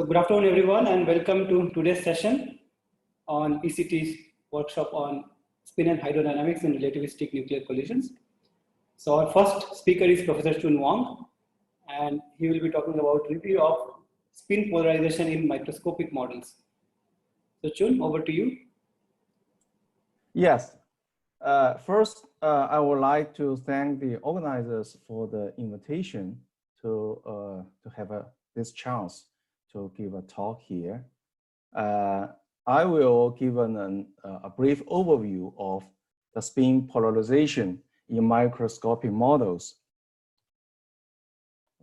So good afternoon, everyone, and welcome to today's session on ECT's workshop on spin and hydrodynamics in relativistic nuclear collisions. So our first speaker is Professor Wang, and he will be talking about review of spin polarization in microscopic models. So Chun, over to you. Yes. First, I would like to thank the organizers for the invitation to have this chance to give a talk here. I will give a brief overview of the spin polarization in microscopic models.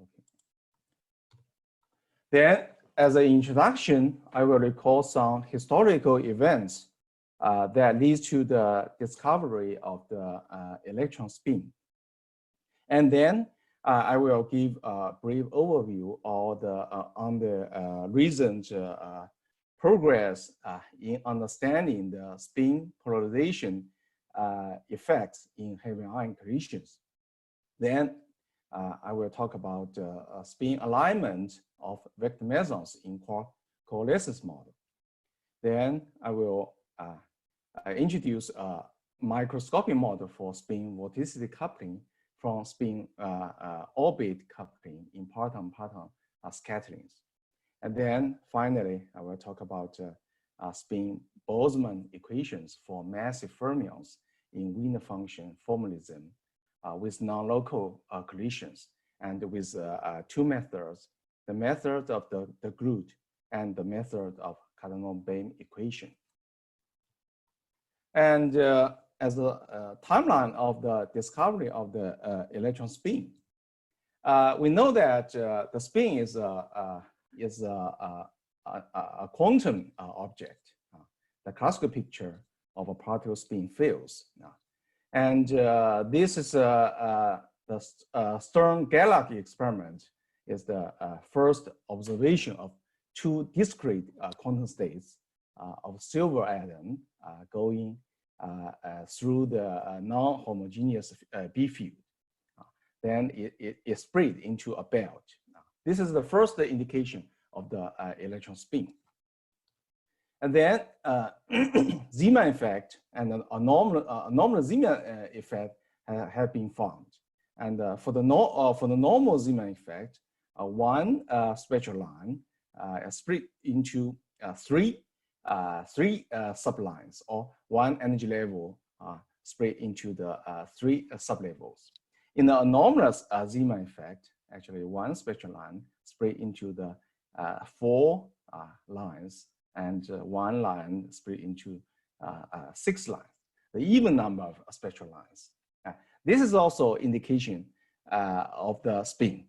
Okay. Then, as an introduction, I will recall some historical events that leads to the discovery of the electron spin. And then I will give a brief overview of on the recent progress in understanding the spin polarization effects in heavy ion collisions. Then I will talk about spin alignment of vector mesons in quark coalescence model. Then I will introduce a microscopic model for spin vorticity coupling from spin orbit coupling in parton-parton scatterings. And then finally, I will talk about spin Boltzmann equations for massive fermions in Wigner function formalism with non-local collisions and with two methods, the method of the Groot and the method of Cardinal-Bain equation. And as a timeline of the discovery of the electron spin, we know that the spin is a quantum object, the classical picture of a particle spin fields. And this is the Stern-Gallac experiment is the first observation of two discrete quantum states of silver atom going through the non-homogeneous B field. Then it spread into a belt. This is the first indication of the electron spin. And then Zeeman effect and a normal Zeeman effect have been found. And for the normal Zeeman effect, one spectral line split into three sublines, or one energy level split into the three sublevels. In the anomalous Zeeman effect, actually one spectral line split into the four lines, and one line split into 6 lines, the even number of spectral lines. This is also indication of the spin.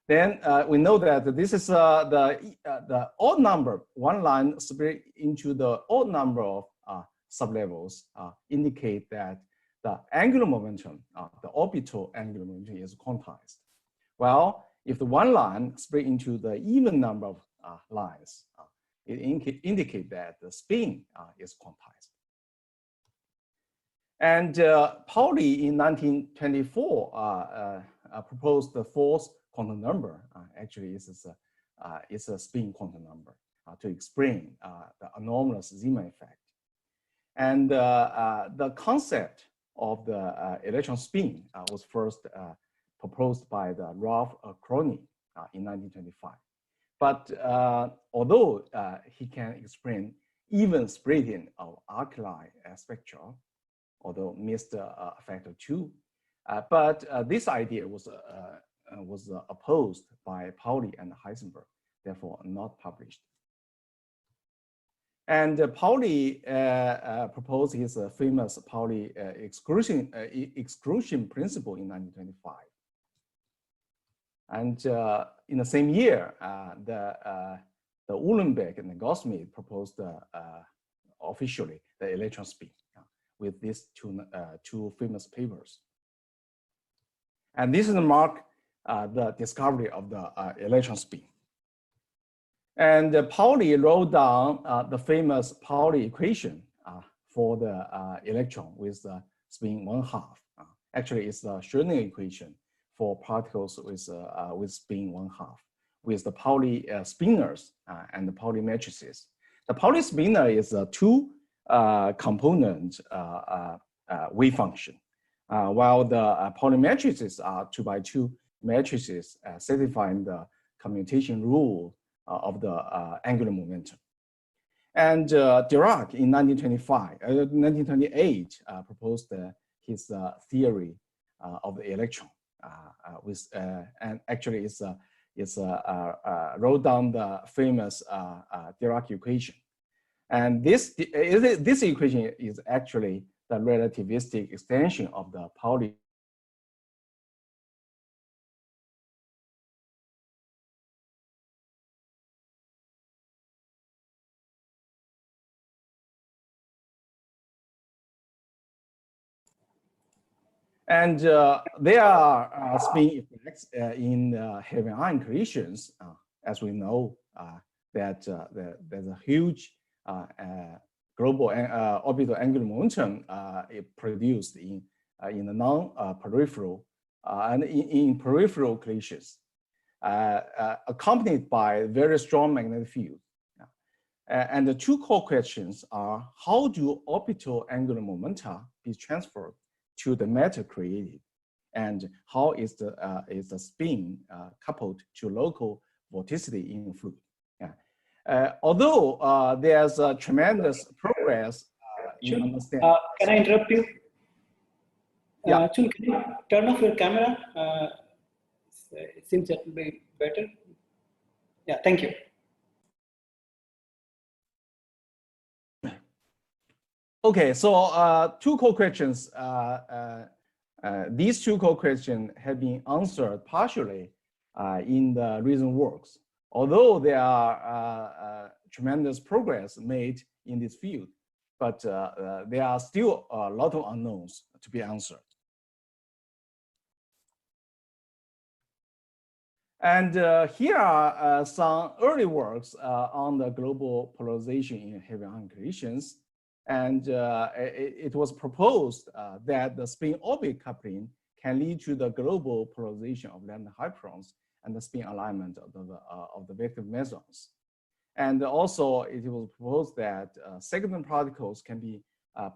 Then we know that this is the odd number, one line split into the odd number of sublevels indicate that the angular momentum, the orbital angular momentum is quantized. Well, if the one line split into the even number of lines, it indicates that the spin is quantized. And Pauli in 1924 proposed the fourth quantum number. Actually, it's a spin quantum number to explain the anomalous Zeeman effect. And the concept of the electron spin was first proposed by the Ralph Crony in 1925. But although he can explain even splitting of alkali spectra, although missed a factor 2, but this idea was opposed by Pauli and Heisenberg, therefore not published. And Pauli proposed his famous Pauli exclusion principle in 1925. And in the same year, the Uhlenbeck and the Gauss-Schmidt proposed officially the electron spin with these two famous papers. And this is the mark the discovery of the electron spin. And Pauli wrote down the famous Pauli equation for the electron with the spin 1/2. Actually, it's the Schrödinger equation for particles with spin 1/2, with the Pauli spinors and the Pauli matrices. The Pauli spinor is a two-component wave function, while the Pauli matrices are 2x2 matrices satisfying the commutation rule of the angular momentum. And Dirac in 1928 proposed his theory of the electron, and actually it's wrote down the famous Dirac equation. And this equation is actually the relativistic extension of the Pauli. And there are spin effects in heavy ion collisions, as we know that there's a huge global orbital angular momentum produced in the non-peripheral and in peripheral collisions, accompanied by very strong magnetic field. And the two core questions are: how do orbital angular momenta be transferred to the matter created, and how is the spin coupled to local vorticity in the fluid? Although there's a tremendous progress in understanding. Can I interrupt you? Yeah. Chun, can you turn off your camera? It seems that will be better. Yeah, thank you. Okay, so two core questions. These two core questions have been answered partially in the recent works. Although there are tremendous progress made in this field, but there are still a lot of unknowns to be answered. And here are some early works on the global polarization in heavy ion collisions. And it was proposed that the spin-orbit coupling can lead to the global polarization of lambda hyperons and the spin alignment of the vector mesons. And also it was proposed that secondary particles can be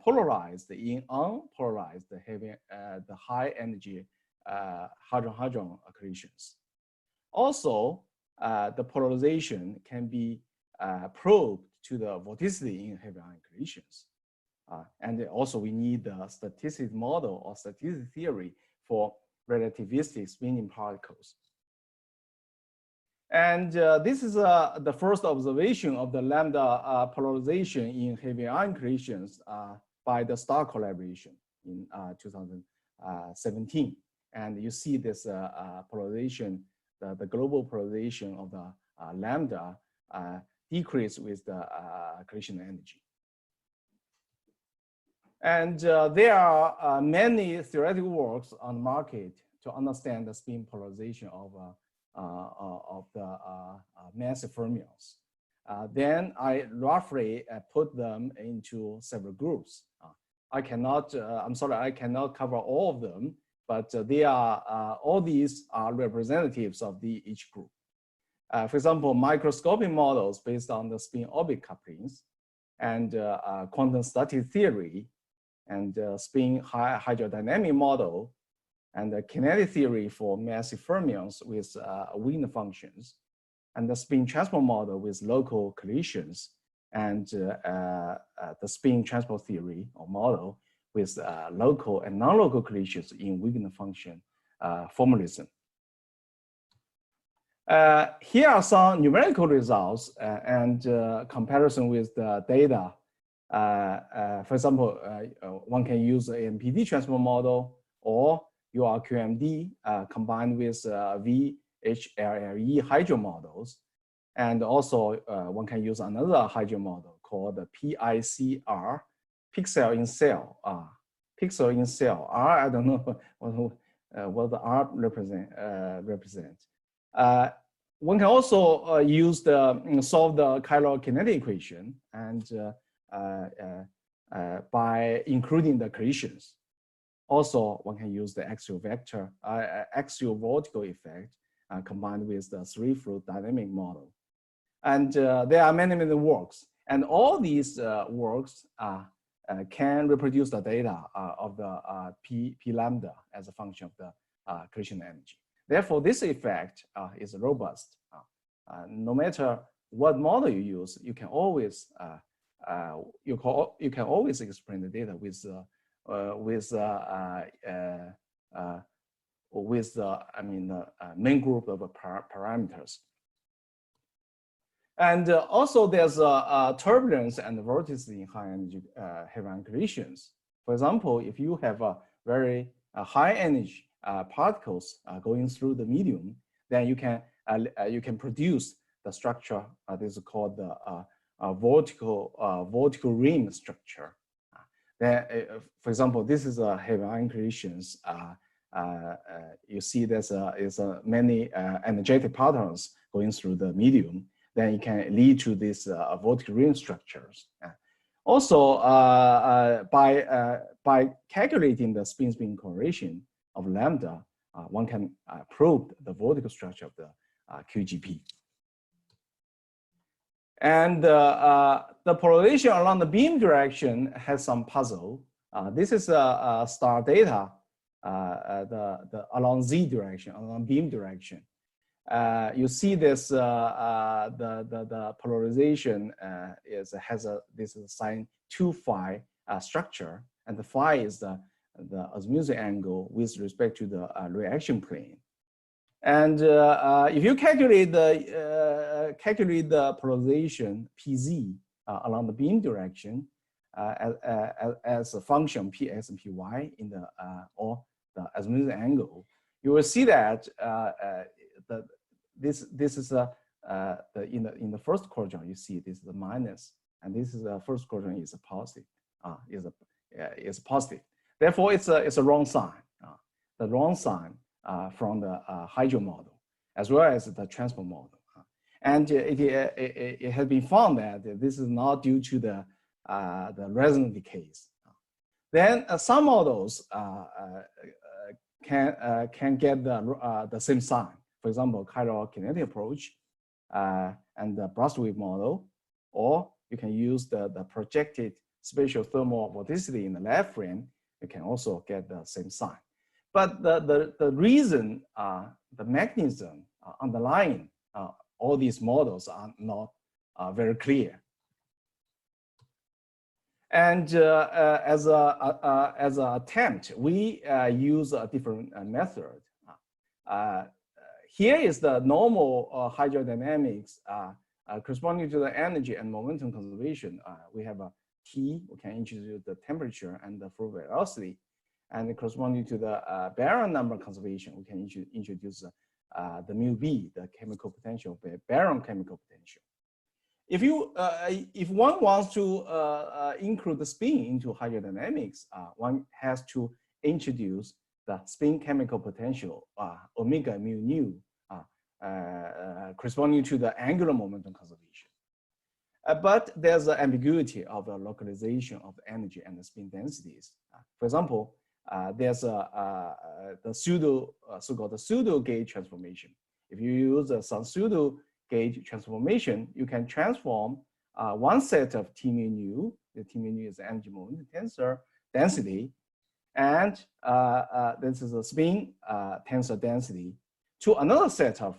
polarized in unpolarized the high energy hadron-hadron collisions. Also, the polarization can be probed to the vorticity in heavy ion collisions. And also we need the statistic model or statistic theory for relativistic spinning particles. And this is the first observation of the lambda polarization in heavy ion collisions by the Star collaboration in 2017. And you see this polarization, the global polarization of the lambda decrease with the collision energy. And there are many theoretical works on the market to understand the spin polarization of the massive fermions. Then I roughly put them into several groups. I cannot, I'm sorry, I cannot cover all of them, but they are, all these are representatives of each group. For example, microscopic models based on the spin-orbit couplings, and quantum static theory, and spin hydrodynamic model, and the kinetic theory for massive fermions with Wigner functions, and the spin transport model with local collisions, and the spin transport theory or model with local and non-local collisions in Wigner function formalism. Here are some numerical results and comparison with the data. For example, one can use an MPD transport model or URQMD combined with VHLLE hydro models. And also one can use another hydro model called the PICR, pixel in cell. Pixel in cell, R, I don't know what the R represent. One can also use solve the chiral kinetic equation and by including the collisions. Also, one can use the axial vector, axial vortical effect combined with the three-fluid dynamic model. And there are many, many works. And all these works can reproduce the data of the P lambda as a function of the collision energy. Therefore, this effect is robust. No matter what model you use, you can always explain the data with the main group of parameters. And also there's turbulence and vortices in high energy heavy collisions. For example, if you have a very high energy particles going through the medium, then you can produce the structure. This is called the vortical rim structure. Then, for example, this is a heavy ion collisions. You see there's many energetic patterns going through the medium. Then it can lead to these vortical rim structures. Also, by calculating the spin-spin correlation of lambda, one can probe the vortical structure of the QGP. And the polarization along the beam direction has some puzzle. This is star data along z direction, along beam direction. You see this the polarization has this sine 2 phi structure, and the phi is the azimuthal angle with respect to the reaction plane. And if you calculate the polarization pz along the beam direction as a function px and py in the or the azimuthal angle, you will see that this is in the first quadrant you see this is a minus, and this is the first quadrant is a positive. Is positive. Therefore, it's a wrong sign. The wrong sign from the hydro model as well as the transport model. And it has been found that this is not due to the resonant decays. Then some models can get the same sign. For example, chirokinetic approach and the Brustwave model, or you can use the projected spatial thermal vorticity in the left frame. You can also get the same sign. But the reason, the mechanism underlying all these models are not very clear. And as an attempt, we use a different method. Here is the normal hydrodynamics corresponding to the energy and momentum conservation. We have a T, we can introduce the temperature and the fluid velocity. And corresponding to the baryon number conservation, we can introduce the mu B, the chemical potential, the baryon chemical potential. If one wants to include the spin into hydrodynamics, one has to introduce the spin chemical potential, omega mu nu, corresponding to the angular momentum conservation. But there's an ambiguity of the localization of the energy and the spin densities. For example, there's the so-called pseudo gauge transformation. If you use some pseudo gauge transformation, you can transform one set of T mu nu, the T mu nu is the energy momentum tensor density, and this is a spin tensor density, to another set of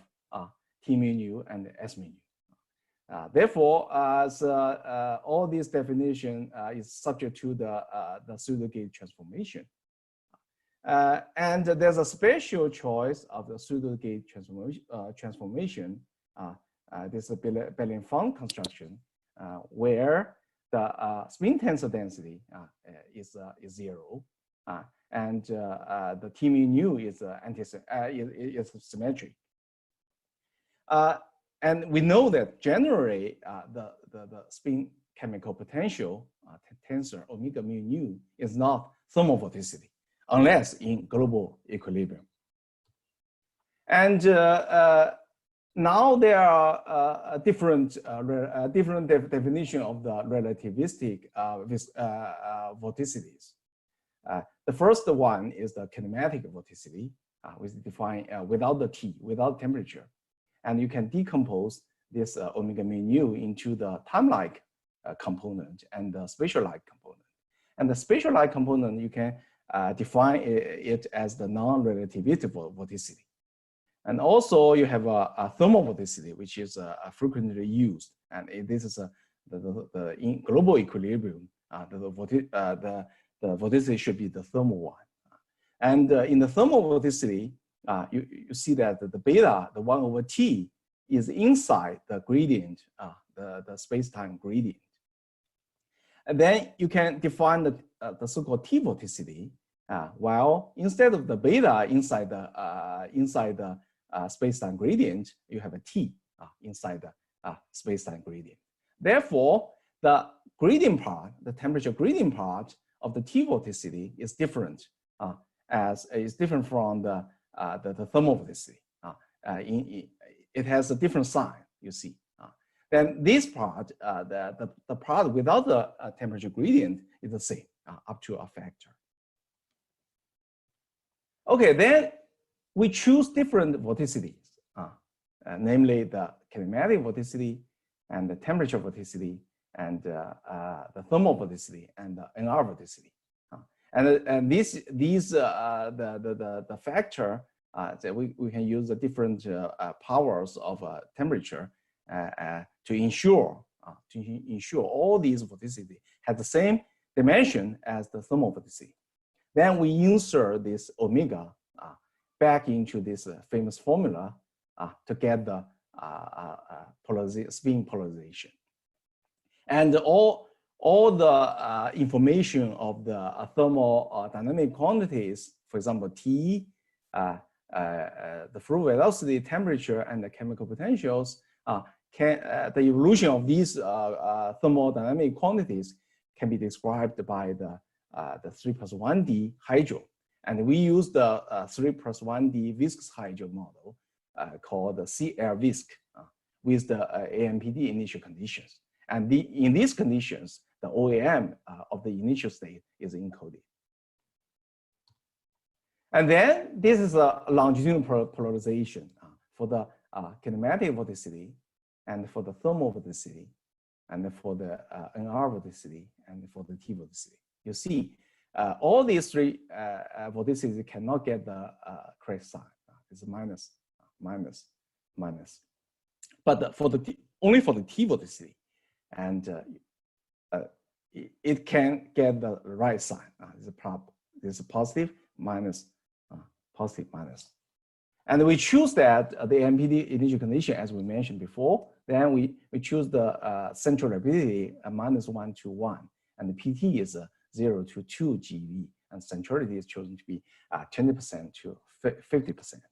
T mu nu and S mu nu. Therefore, all this definition is subject to the pseudo gauge transformation. And there's a special choice of the pseudo gauge transformation. This is a Berlin-Funk construction where the spin tensor density is 0, and the T mu nu is symmetric. And we know that generally the spin chemical potential tensor omega mu nu is not thermal vorticity unless in global equilibrium. And now there are different definition of the relativistic vorticities. The first one is the kinematic vorticity. we define without the T, without temperature. And you can decompose this omega mu nu into the time-like component and the spatial-like component. And the spatial-like component, you can define it as the non-relativistic vorticity. And also you have a thermal vorticity, which is frequently used. And this is the in global equilibrium, the vorticity should be the thermal one. And in the thermal vorticity, you see that the beta, the 1 over T, is inside the gradient, the space-time gradient. And then you can define the so-called T vorticity, while instead of the beta inside the space-time gradient, you have a T inside the space-time gradient. Therefore, the gradient part, the temperature gradient part of the T vorticity is different, as is different from the thermal vorticity. It has a different sign, you see. Then this part, the part without the temperature gradient is the same, up to a factor. Okay, then we choose different vorticities, namely the kinematic vorticity and the temperature vorticity and the thermal vorticity and the NR vorticity. And the factor that we can use the different powers of temperature to ensure all these vorticity have the same dimension as the thermal vorticity. Then we insert this omega back into this famous formula to get the spin polarization. And all the information of the thermal dynamic quantities, for example, T, the fluid velocity, temperature, and the chemical potentials, the evolution of these thermodynamic quantities can be described by the 3+1D hydro. And we use the 3+1D viscous hydro model called the CL-VISC with the AMPD initial conditions. And in these conditions, the OAM of the initial state is encoded. And then this is a longitudinal polarization for the kinematic vorticity and for the thermal vorticity and for the NR vorticity and for the T vorticity. You see, all these three vorticities cannot get the correct sign. It's minus, minus, minus. But only for the T vorticity, and it can get the right sign. It's a positive, minus, positive, minus. And we choose that the MPD initial condition, as we mentioned before. Then we choose the central rapidity -1 to 1, and the PT is 0 to 2 GeV, and centrality is chosen to be 20% to 50%.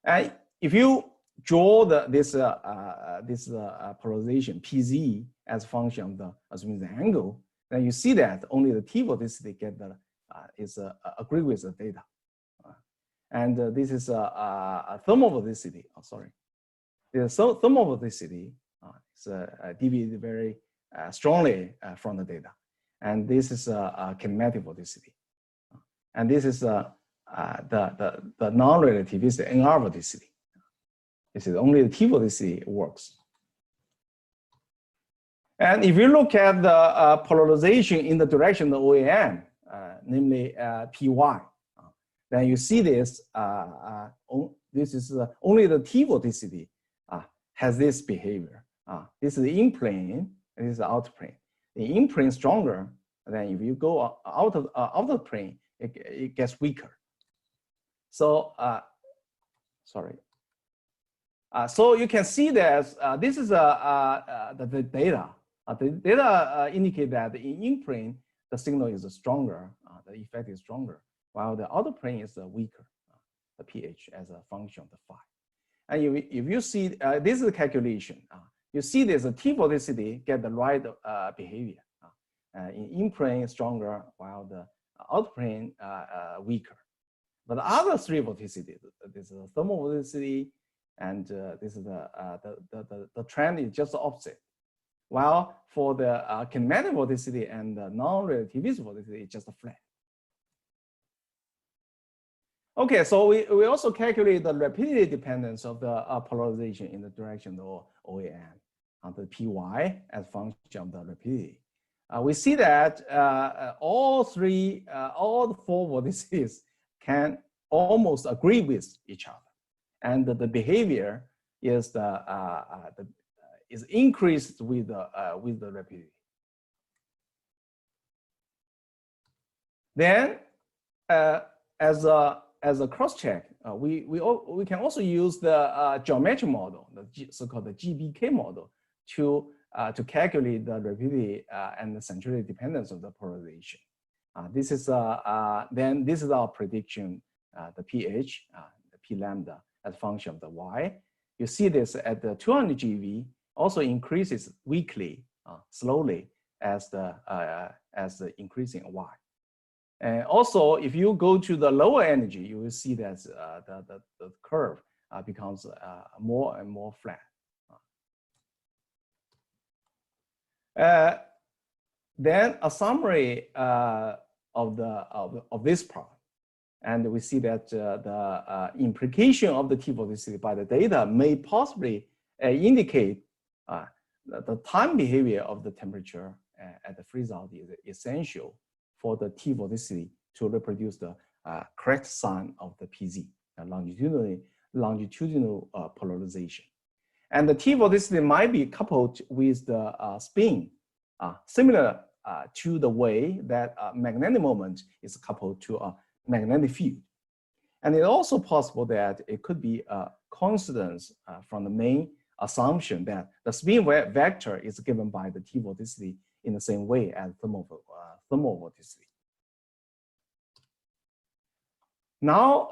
And if you draw this polarization PZ as a function of the assumed angle, then you see that only the T vorticity get the agree with the data, and this is a thermal vorticity. Oh, sorry, the thermal vorticity is deviated very strongly from the data, and this is a kinematic vorticity, and this is the non-relativistic NR vorticity. This is only the T vorticity works. And if you look at the polarization in the direction of the OAM, namely PY, then you see this. This is only the T vorticity has this behavior. This is the in plane, and this is the out plane. The in plane stronger. Then if you go out of the plane, it gets weaker. So sorry. So you can see that this is the data. The data indicate that in plane, the signal is stronger, the effect is stronger, while the outer plane is weaker, the pH as a function of the phi. And if you see, this is the calculation. You see there's a T vorticity get the right behavior. In plane is stronger, while the out plane weaker. But the other three vorticities, this is the thermal vorticity, and this is the trend is just the opposite. While for the kinematic vorticity and the non-relativistic vorticity, it's just a flat. Okay, so we also calculate the rapidity dependence of the polarization in the direction of OAM, the Py as function of the rapidity. We see that all the four vortices can almost agree with each other, and the behavior is is increased with the rapidity. Then, as a cross check, we can also use the geometric model, the so-called the GBK model, to calculate the rapidity and the centrality dependence of the polarization. This is then this is our prediction, the pH, the p lambda as a function of the y. You see this at the 200 GeV also increases weakly, slowly as the increasing y. And also, if you go to the lower energy, you will see that the curve becomes more and more flat. Then a summary of this part, and we see that the implication of the T vorticity by the data may possibly indicate the time behavior of the temperature at the freeze-out is essential for the T vorticity to reproduce the correct sign of the PZ, longitudinal polarization. And the T vorticity might be coupled with the spin, similar to the way that magnetic moment is coupled to a magnetic field. And it's also possible that it could be a coincidence from the main assumption that the spin vector is given by the T vorticity in the same way as thermal vorticity. Now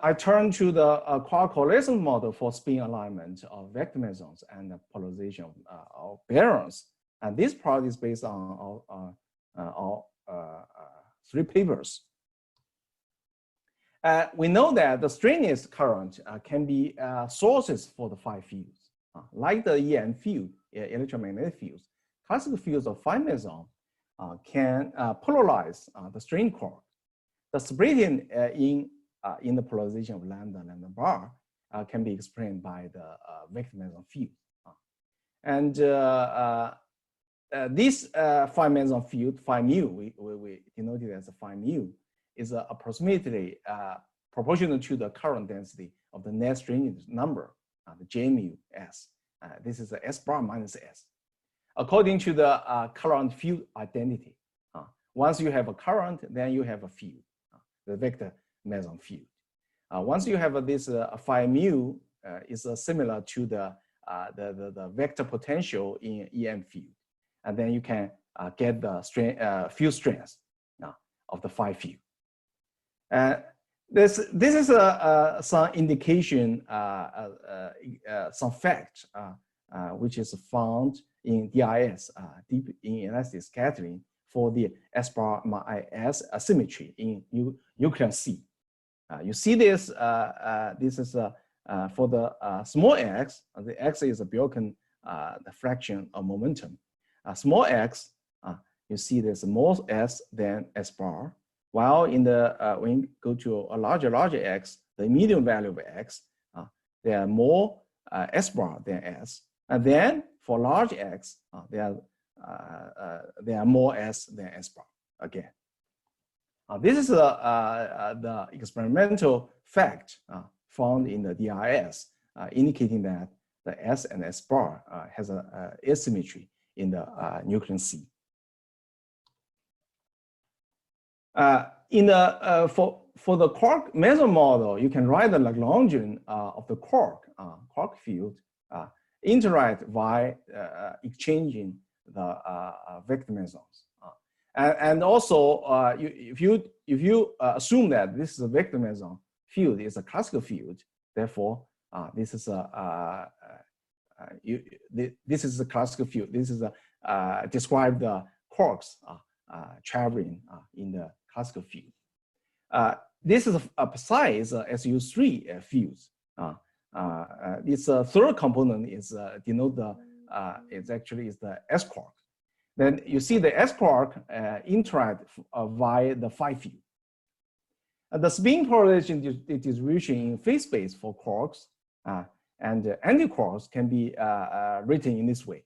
I turn to the quark coalescence model for spin alignment of vector mesons and the polarization of baryons. And this part is based on our 3 papers. We know that the Strangeness current can be sources for the phi fields, like the EM field, electromagnetic fields. Classical fields of phi meson can polarize the strain quark. The splitting in the polarization of lambda bar can be explained by the vector meson field. And this phi meson field, phi mu, we denote it as a phi mu, is approximately proportional to the current density of the net strangeness number, the J mu S. This is a S bar minus S. According to the current field identity. Once you have a current, then you have a field, the vector meson field. Once you have this phi mu is similar to the vector potential in EM field, and then you can get the field strength of the phi field. This is some indication, some fact which is found in DIS, deep inelastic scattering, for the S bar S asymmetry in nucleon C. You see this, this is for the small x, the x is a Bjorken the fraction of momentum. Small x, you see there's more S than S bar, while in the, when you go to a larger x, the medium value of x, there are more S bar than S. And then for large x, there are more S than S bar again. This is the experimental fact found in the DIS, indicating that the S and S bar has an asymmetry in the nucleon C. For the quark meson model, you can write the Lagrangian of the quark field, interact by exchanging the vector mesons. And also, if you assume that this is a vector meson field is a classical field, therefore this is a this is a classical field. This is a describe the quarks traveling in the classical field. This is a precise SU3 fields. This third component is denote the it's actually is the S quark. Then you see the S quark interact via the phi field. The spin polarization distribution in phase space for quarks and antiquarks can be written in this way.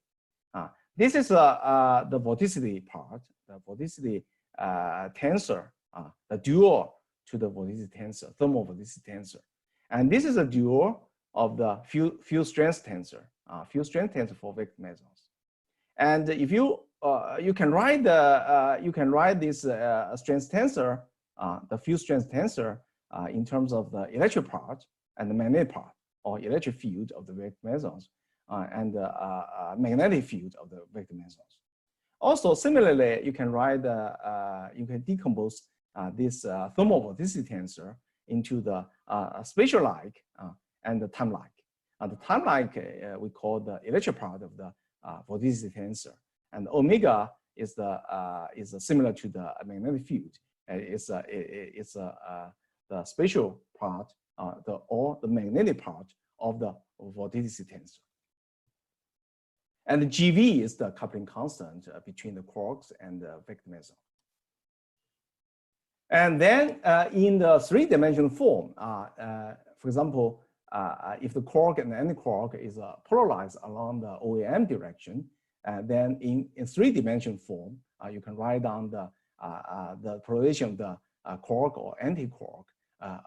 This is the vorticity part, the vorticity tensor, the dual to the vorticity tensor, thermal vorticity tensor. And this is a dual of the field strength tensor, field strength tensor for vector mesons. And if you can write this strength tensor, the field strength tensor, in terms of the electric part and the magnetic part, or electric field of the vector mesons, and the magnetic field of the vector mesons. Also, similarly, you can write you can decompose this thermal vorticity tensor into the spatial-like and the time-like. The time-like we call the electric part of the vorticity tensor, and omega is similar to the magnetic field. It's the spatial part or the magnetic part of the vorticity tensor. And the GV is the coupling constant between the quarks and the vector meson. And then in the three-dimensional form, for example, if the quark and the antiquark is polarized along the OAM direction, then in three-dimensional form, you can write down the polarization of the quark or antiquark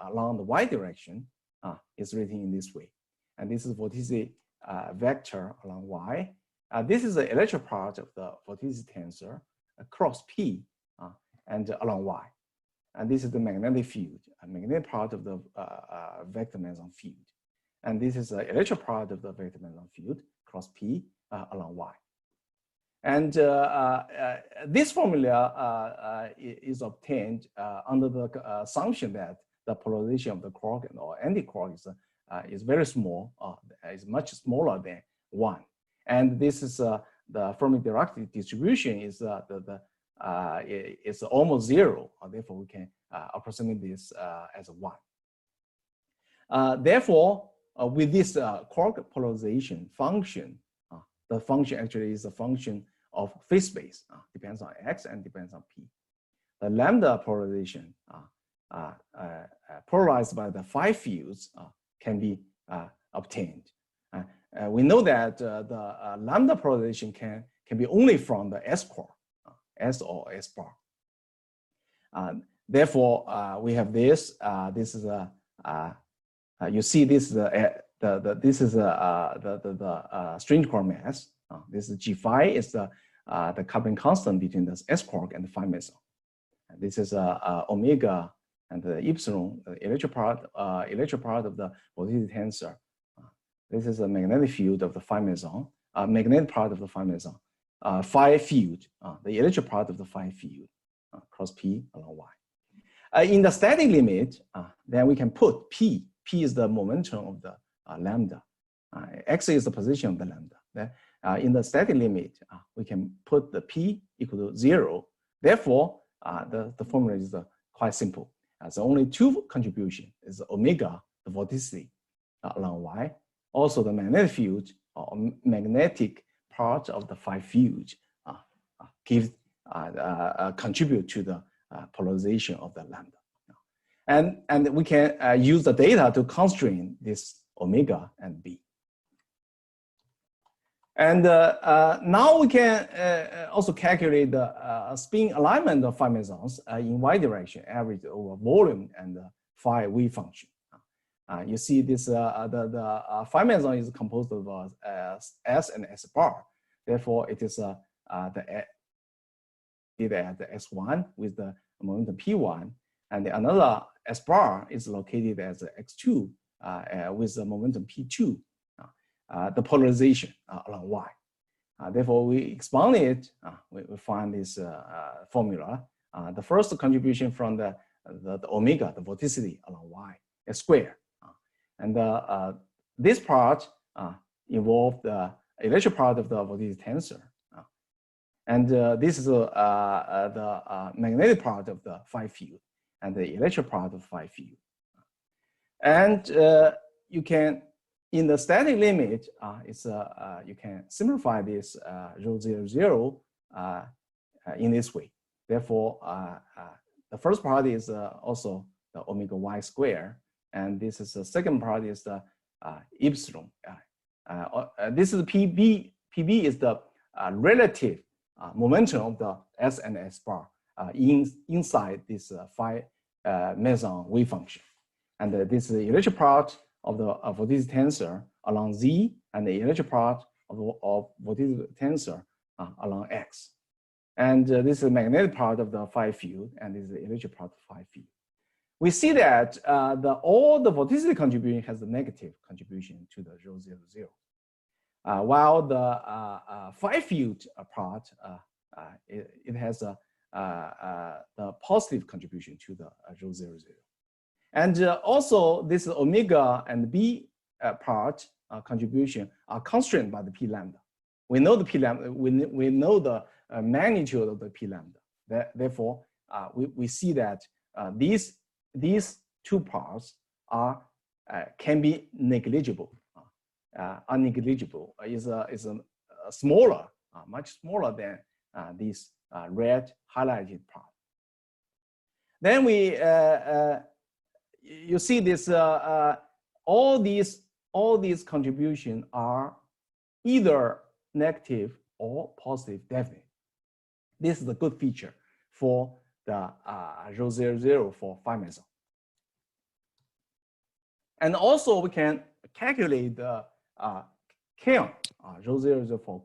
along the y direction is written in this way. And this is vorticity vector along y. This is the electric part of the vorticity tensor across P and along y. And this is the magnetic field, a magnetic part of the vector meson field. And this is the electric part of the vector meson field across P along y. And this formula is obtained under the assumption that the polarization of the quark or antiquark is very small, is much smaller than 1. And this is the Fermi-Dirac distribution is it's almost 0. Therefore, we can approximate this as 1. Therefore, with this quark polarization function, the function actually is a function of phase space, depends on x and depends on p. The lambda polarization polarized by the phi fields can be obtained. We know that the lambda polarization can be only from the S quark, S or S bar. Therefore, we have this. This is a you see this is this is the strange quark mass. This is G phi is the coupling constant between the S quark and the phi meson. This is omega and the epsilon, the electric part of the vorticity tensor. This is a magnetic field of the phi meson, magnetic part of the phi meson, phi field, the electric part of the phi field, cross P along Y. In the static limit, then we can put P. P is the momentum of the lambda. X is the position of the lambda. Then, in the static limit, we can put the P equal to 0. Therefore, the formula is quite simple. So only two contribution is omega, the vorticity along Y. Also, the magnetic field or magnetic part of the phi field contribute to the polarization of the lambda. And we can use the data to constrain this omega and B. And now we can also calculate the spin alignment of phi mesons in y direction, average over volume and the phi wave function. You see this, the phi meson is composed of S and S bar. Therefore, it is the S1 with the momentum P1, and another S bar is located as X2 with the momentum P2. The polarization along Y. Therefore, we expand it, we find this formula. The first contribution from the omega, the vorticity along Y, is square. And this part involves the electric part of the vorticity tensor. And this is the magnetic part of the phi field and the electric part of phi field. And you can, in the static limit, you can simplify this rho 0, 0 in this way. Therefore, the first part is also the omega y square. And this is the second part is the epsilon. This is PB. PB is the relative momentum of the S and S bar inside this phi meson wave function. And this is the electric part of the vorticity tensor along Z, and the electric part of vorticity tensor along X. And this is the magnetic part of the phi field, and this is the electric part of phi field. We see that all the vorticity contribution has a negative contribution to the rho 0, 0. While the phi field part, it has the positive contribution to the rho 0, 0. And also this omega and B part contribution are constrained by the P lambda. We know the P lambda, we know the magnitude of the P lambda. Therefore, we see that these two parts are can be negligible. Unnegligible is a smaller, much smaller than this red highlighted part. Then you see this all these contributions are either negative or positive definite. This is a good feature for the rho 0, 0 for phi meson. And also we can calculate the K rho 0, 0 for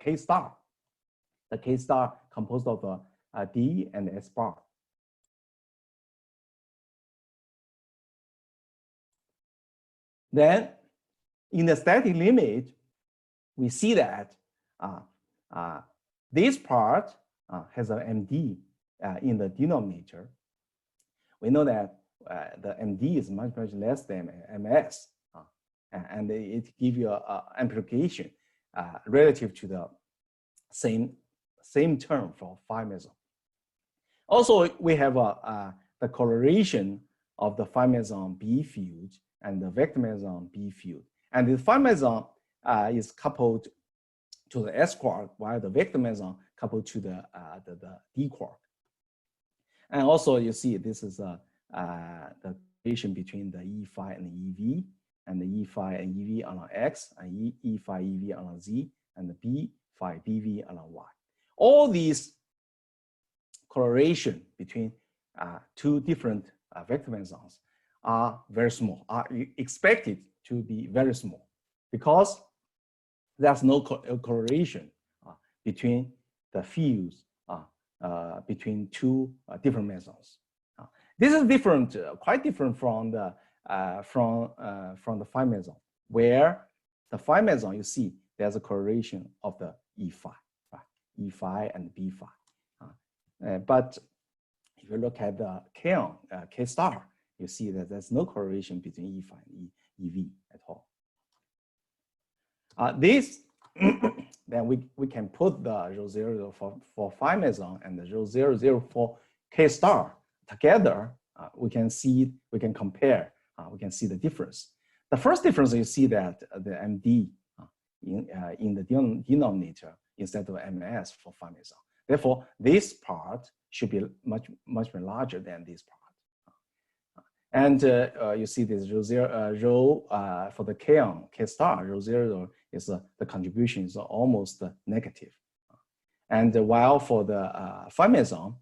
K star. The K star composed of D and S bar. Then in the static limit, we see that this part has an MD in the denominator. We know that the MD is much less than MS, and it gives you an amplification relative to the same term for phi meson. Also, we have the correlation of the phi meson B field and the vector meson B field. And the phi meson is coupled to the S quark, while the vector meson coupled to the D quark. And also, you see this is the relation between the E phi and the EV, and the E phi and EV along X, and E phi EV along Z, and the B phi BV along Y. All these correlation between two different vector mesons are very small, are expected to be very small, because there's no correlation between the fields between two different mesons. This is different, quite different from the phi meson, where the phi meson, you see there's a correlation of the E phi, right? E phi and B phi. But if you look at the K star, you see that there's no correlation between E phi and EV at all. Then we can put the rho 0 for phi meson and the rho 0 for K star together. We can compare, we can see the difference. The first difference, you see that the MD in the denominator instead of MS for phi meson. Therefore, this part should be much larger than this part. And you see this rho for the K star, rho 0 is the contribution is almost negative. And while for the phi meson,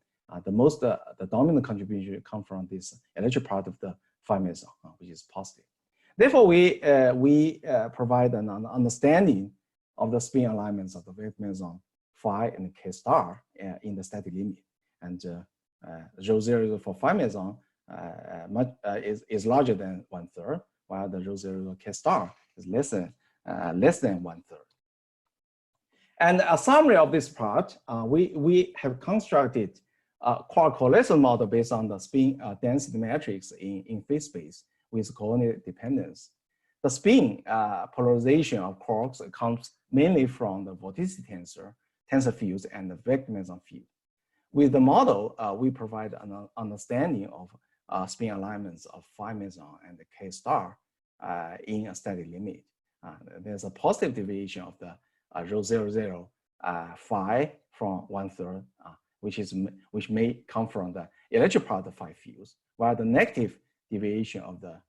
the dominant contribution comes from this electric part of the phi meson, which is positive. Therefore, we provide an understanding of the spin alignments of the vector meson phi and K star in the static limit. And rho 0 for phi meson is larger than 1/3, while the rho 0 K star is less than 1/3. And a summary of this part, we have constructed a quark coalescence model based on the spin density matrix in phase space with coordinate dependence. The spin polarization of quarks comes mainly from the vorticity tensor fields and the vector meson field. With the model, we provide an understanding of spin alignments of phi meson and the K star in a static limit. There's a positive deviation of the rho 0 phi from 1/3, which may come from the electric part of phi fields, while the negative deviation of the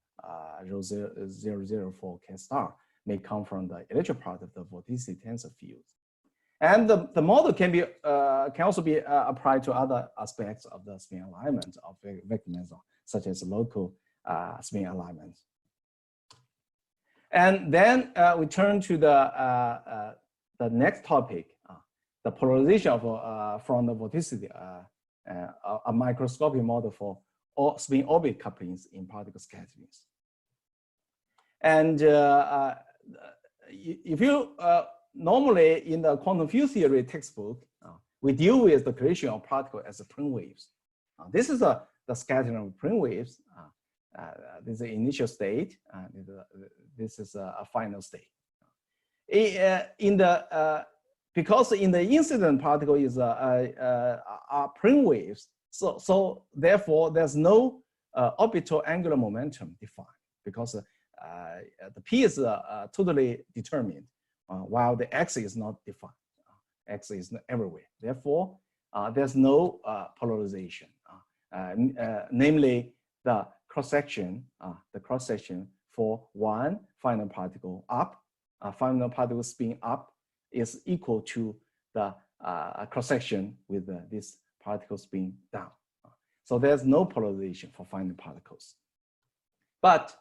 rho 004 K star may come from the electric part of the vorticity tensor fields. And the model can also be applied to other aspects of the spin alignment of vector meson, such as local spin alignment. And then we turn to the next topic, the polarization of from the vorticity, a microscopic model for all spin orbit couplings in particle scatterings. And if you normally in the quantum field theory textbook, we deal with the creation of particles as plane waves. This is the scattering of plane waves. This is the initial state. This is a final state. Because in the incident particle is plane waves, so therefore there's no orbital angular momentum defined because the p is totally determined, while the x is not defined. X is everywhere. Therefore, there's no polarization. Namely, the cross section for one final particle up, final particle spin up is equal to the cross section with this particle spin down. So there's no polarization for final particles. But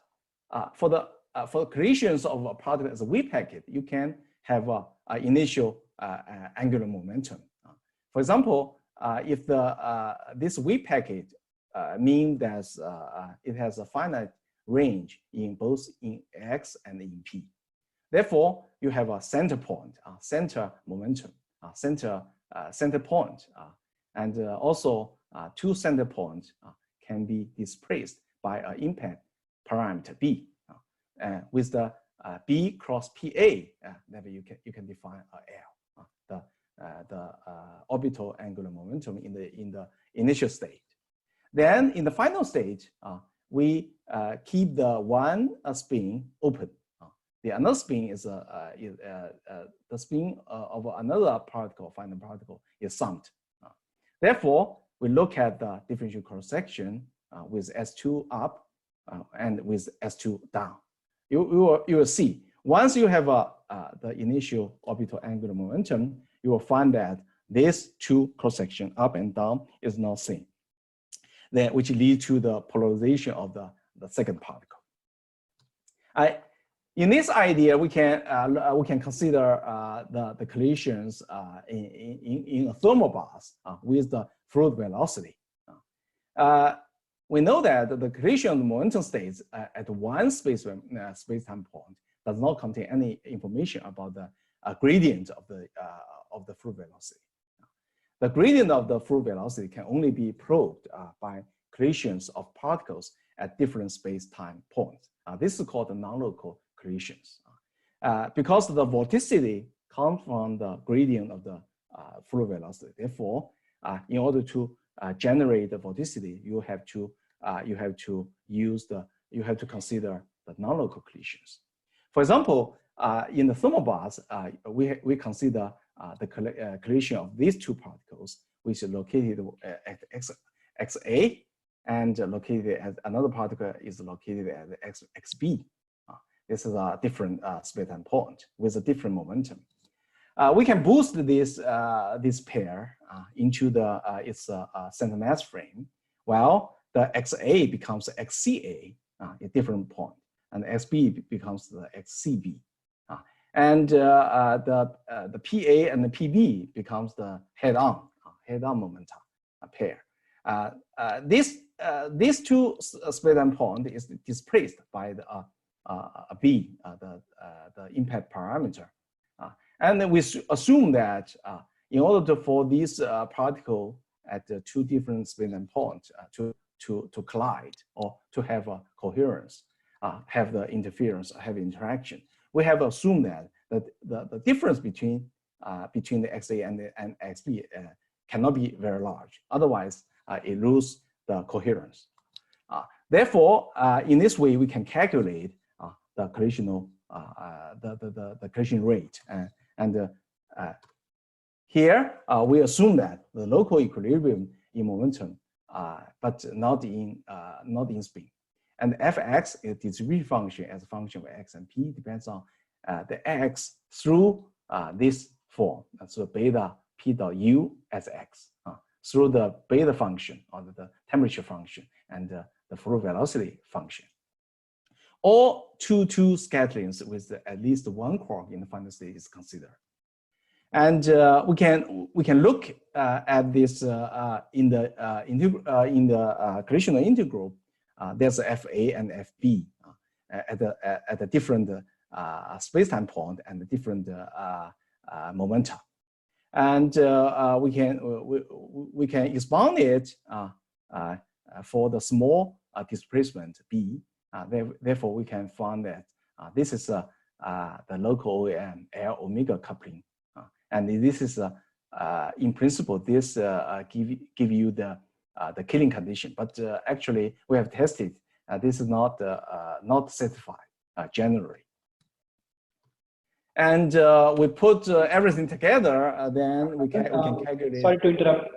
for creations of a particle as a wave packet, you can have an initial angular momentum. For example, if this wave packet means that it has a finite range in both in x and in p. Therefore, you have a center point, center momentum, center point, and also two center points can be displaced by an impact parameter b, with the b cross pa that you can define L, the orbital angular momentum in the initial state. Then in the final state, we keep the one spin open. The another spin is the spin of another particle, final particle, is summed. Therefore, we look at the differential cross section with S2 up and with S2 down. You will see once you have the initial orbital angular momentum, you will find that these two cross section up and down is not same. Then, which leads to the polarization of the second particle. In this idea, we can consider the collisions in a thermal bath with the fluid velocity. We know that the collision of the momentum states at one space-time point does not contain any information about the gradient of the fluid velocity. The gradient of the fluid velocity can only be probed by collisions of particles at different space-time points. This is called the non-local collisions. Because the vorticity comes from the gradient of the fluid velocity. Therefore, in order to generate the vorticity, you have to consider the non-local collisions. For example, in the thermal bath, we consider the collision of these two particles, which is located at xa, and located at another particle is located at xb. This is a different space-time point with a different momentum. We can boost this pair into its center mass frame, while the xa becomes xca, a different point, and xb becomes the xcb. And the PA and the PB becomes the head-on momentum pair. These two space-time point is displaced by the B, the impact parameter. And we assume that in order for these particle at the two different space-time points to collide or to have a coherence, have the interference, have interaction, we have assumed that the difference between the XA and XB cannot be very large. Otherwise, it loses the coherence. Therefore, in this way, we can calculate the collisional the collision rate. Here we assume that the local equilibrium in momentum but not in spin. And fx is distribution function as a function of x and p depends on the x through this form. So beta p dot u as x through the beta function or the temperature function and the flow velocity function. All 2-2 scatterings with at least one quark in the final state is considered. And we can look at this in the collisional integral. There's FA and FB at a different space-time point and different momenta, and we can expand it for the small displacement B. Therefore, we can find that this is the local OEM L omega coupling. And this is, in principle, this give you the killing condition. But actually, we have tested. This is not certified generally. And we put everything together. Then we can calculate. Sorry to interrupt.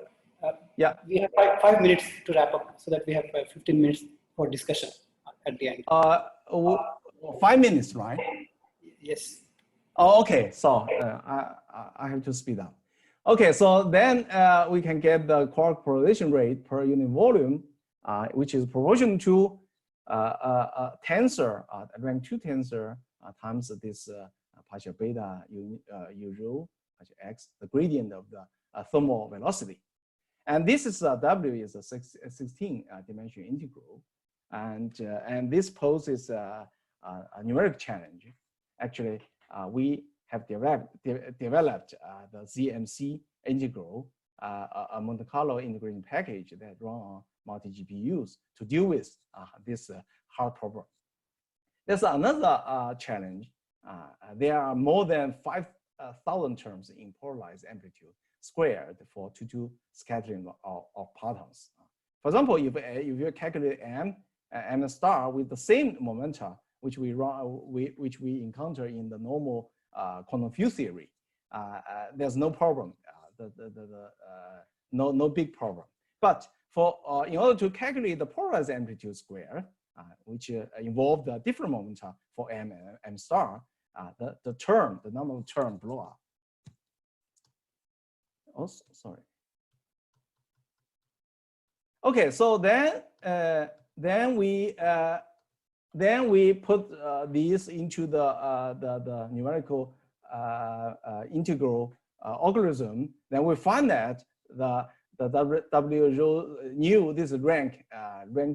Yeah. We have 5 minutes to wrap up, so that we have 15 minutes for discussion at the end. 5 minutes, right? Yes. Oh, okay. So I have to speed up. Okay, so then we can get the quark polarization rate per unit volume, which is proportional to a tensor, rank 2 tensor times this partial beta u rho partial x, the gradient of the thermal velocity. And this is W is a 16-dimensional integral, and this poses a numerical challenge. Actually, we have developed the ZMC integral, a Monte Carlo integration package that run on multi-GPUs to deal with this hard problem. There's another challenge. There are more than 5,000 terms in polarized amplitude squared for 2-2 scattering of partons. For example, if you calculate m star with the same momenta which we encounter in the normal quantum field theory, there's no problem. No big problem. But for in order to calculate the polarized amplitude square, which involved different momenta for m and m star, the number of term blow up. Oh, sorry. Okay, so then we put these into the numerical integral algorithm. Then we find that the W rho nu, this rank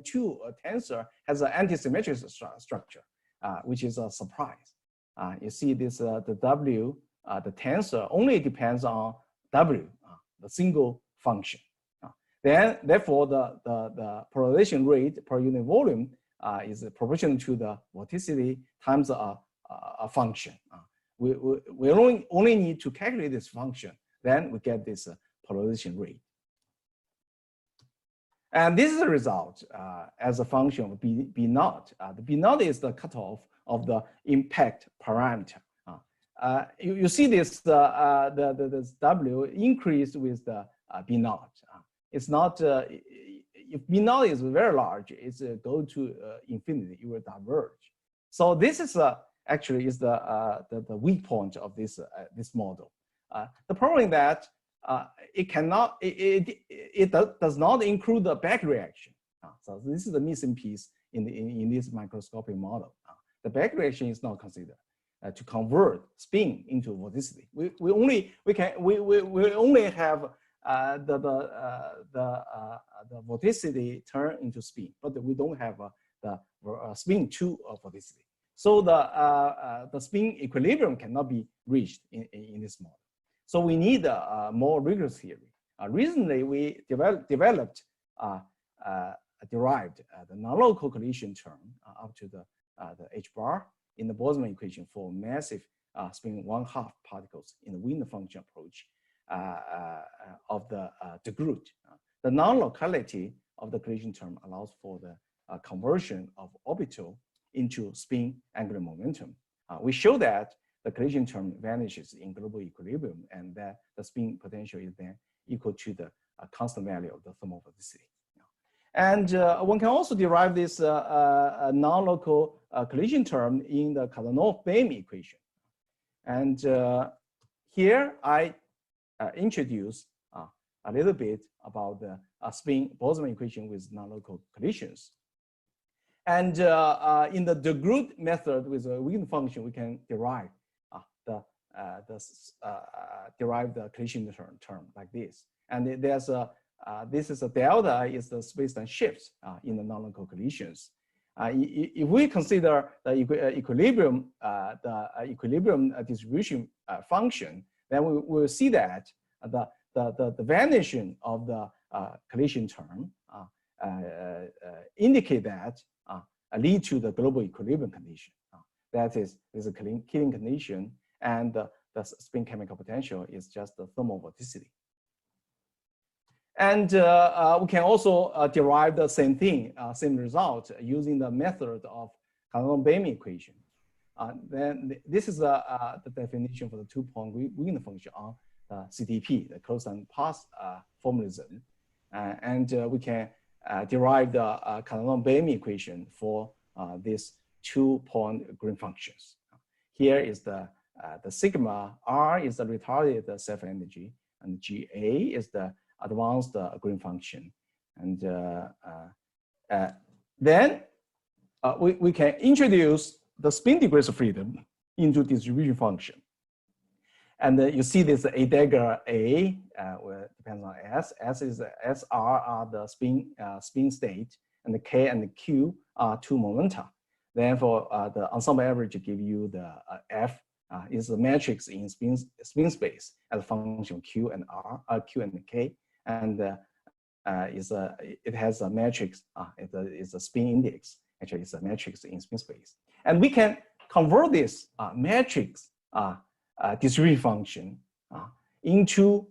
2 tensor, has an antisymmetric structure, which is a surprise. You see this the W, the tensor only depends on W, the single function. Therefore, the polarization rate per unit volume is proportional to the vorticity times a function. We only need to calculate this function, then we get this polarization rate. And this is the result as a function of B naught. The B naught is the cutoff of the impact parameter. You see this this W increased with the B naught. It's not if B naught is very large, it's go to infinity. It will diverge. So this is actually is the weak point of this this model. The problem is that it does not include the back reaction. So this is the missing piece in this microscopic model. The back reaction is not considered to convert spin into vorticity. We only have the vorticity turn into spin, but we don't have the spin to vorticity. So the spin equilibrium cannot be reached in this model. So we need a more rigorous theory. Recently, we derived the non-local collision term up to the h bar in the Boltzmann equation for massive spin 1/2 particles in the Wigner function approach of the Groot. The non-locality of the collision term allows for the conversion of orbital into spin angular momentum. We show that the collision term vanishes in global equilibrium and that the spin potential is then equal to the constant value of the thermal vorticity. And one can also derive this non-local collision term in the Casanova-Bain equation. And here I introduce a little bit about the spin Boltzmann equation with non-local collisions. And in the Groot method with a Wigner function, we can derive the collision term like this. And there's a this is a delta is the space-time shifts in the non-local collisions. If we consider the equilibrium distribution function, then we will see that the vanishing of the collision term indicate that lead to the global equilibrium condition. That is a killing condition, and the spin chemical potential is just the thermal vorticity. And we can also derive the same thing, same result using the method of Casanova-Bain equation. Then this is the definition for the two-point Wigner function on CTP, the closed and path formalism. And we can derive the Casanova-Bain equation for these two-point Green functions. Here is the sigma. R is the retarded self-energy, and GA is the advanced Green function. And then we can introduce the spin degrees of freedom into distribution function. And you see this A dagger A depends on S. S is SR are the spin state, and the K and the Q are two momenta. Then for the ensemble average give you the F is the matrix in spin space as a function Q and R, Q and K, and it has a matrix. It's a spin index. Actually, it's a matrix in spin space, and we can convert this matrix distribution function into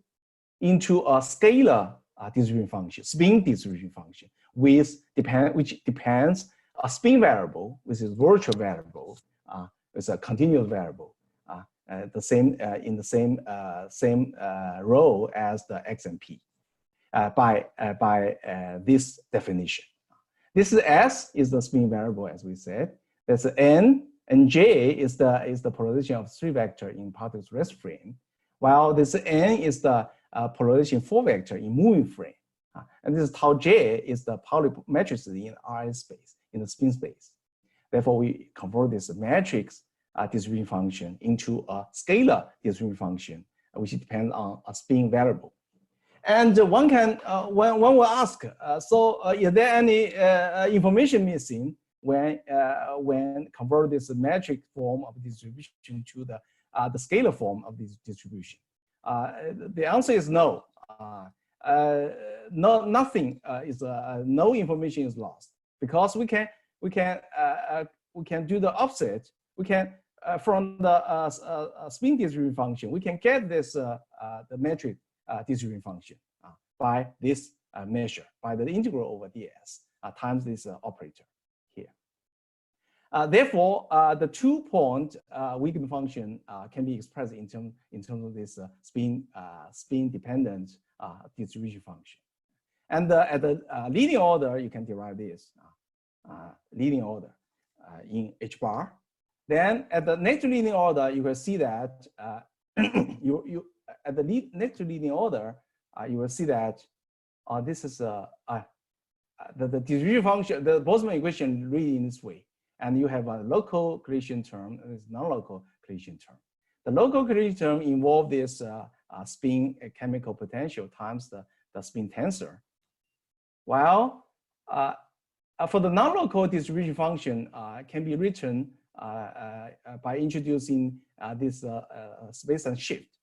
a scalar distribution function, spin distribution function, which depends a spin variable, which is virtual variable, with a continuous variable, the same in the same role as the X and P, by this definition. This is S is the spin variable, as we said. That's N, and J is the polarization of three vector in particles rest frame, while this N is the polarization four vector in moving frame. And this tau J is the Pauli matrix in RS space, in the spin space. Therefore, we convert this matrix distribution function into a scalar distribution function, which depends on a spin variable. And one will ask, is there any information missing when convert this metric form of distribution to the scalar form of this distribution? The answer is no. Nothing is no information is lost, because we can do the opposite. We can from the spin distribution function, we can get this the metric distribution function by this measure, by the integral over ds times this operator here. Therefore, the two-point Wigner function can be expressed in terms of this spin-dependent distribution function. And at the leading order, you can derive this leading order in H bar. Then at the next leading order, you will see that at the next leading order, you will see that this is the distribution function, the Boltzmann equation read in this way. And you have a local collision term, and it's non-local collision term. The local collision term involves this spin chemical potential times the spin tensor. While for the non-local distribution function can be written by introducing this space and shift.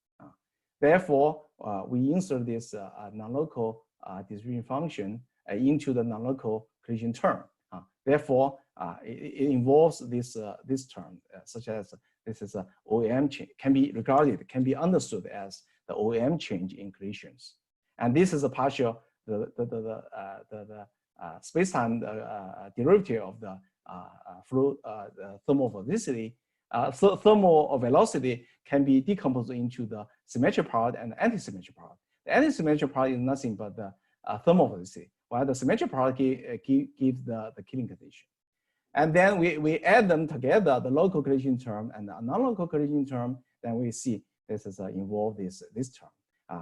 Therefore, we insert this non-local distribution function into the non-local collision term. Therefore, it involves this term, such as this is a OEM change, can be understood as the OEM change in collisions. And this is a partial the space-time derivative of the thermal velocity. Thermal velocity can be decomposed into the symmetric part and the anti-symmetric part. The anti-symmetric part is nothing but the thermal velocity, while the symmetric part gives the killing condition. And then we add them together, the local collision term and the non-local collision term, then we see this is involved this term,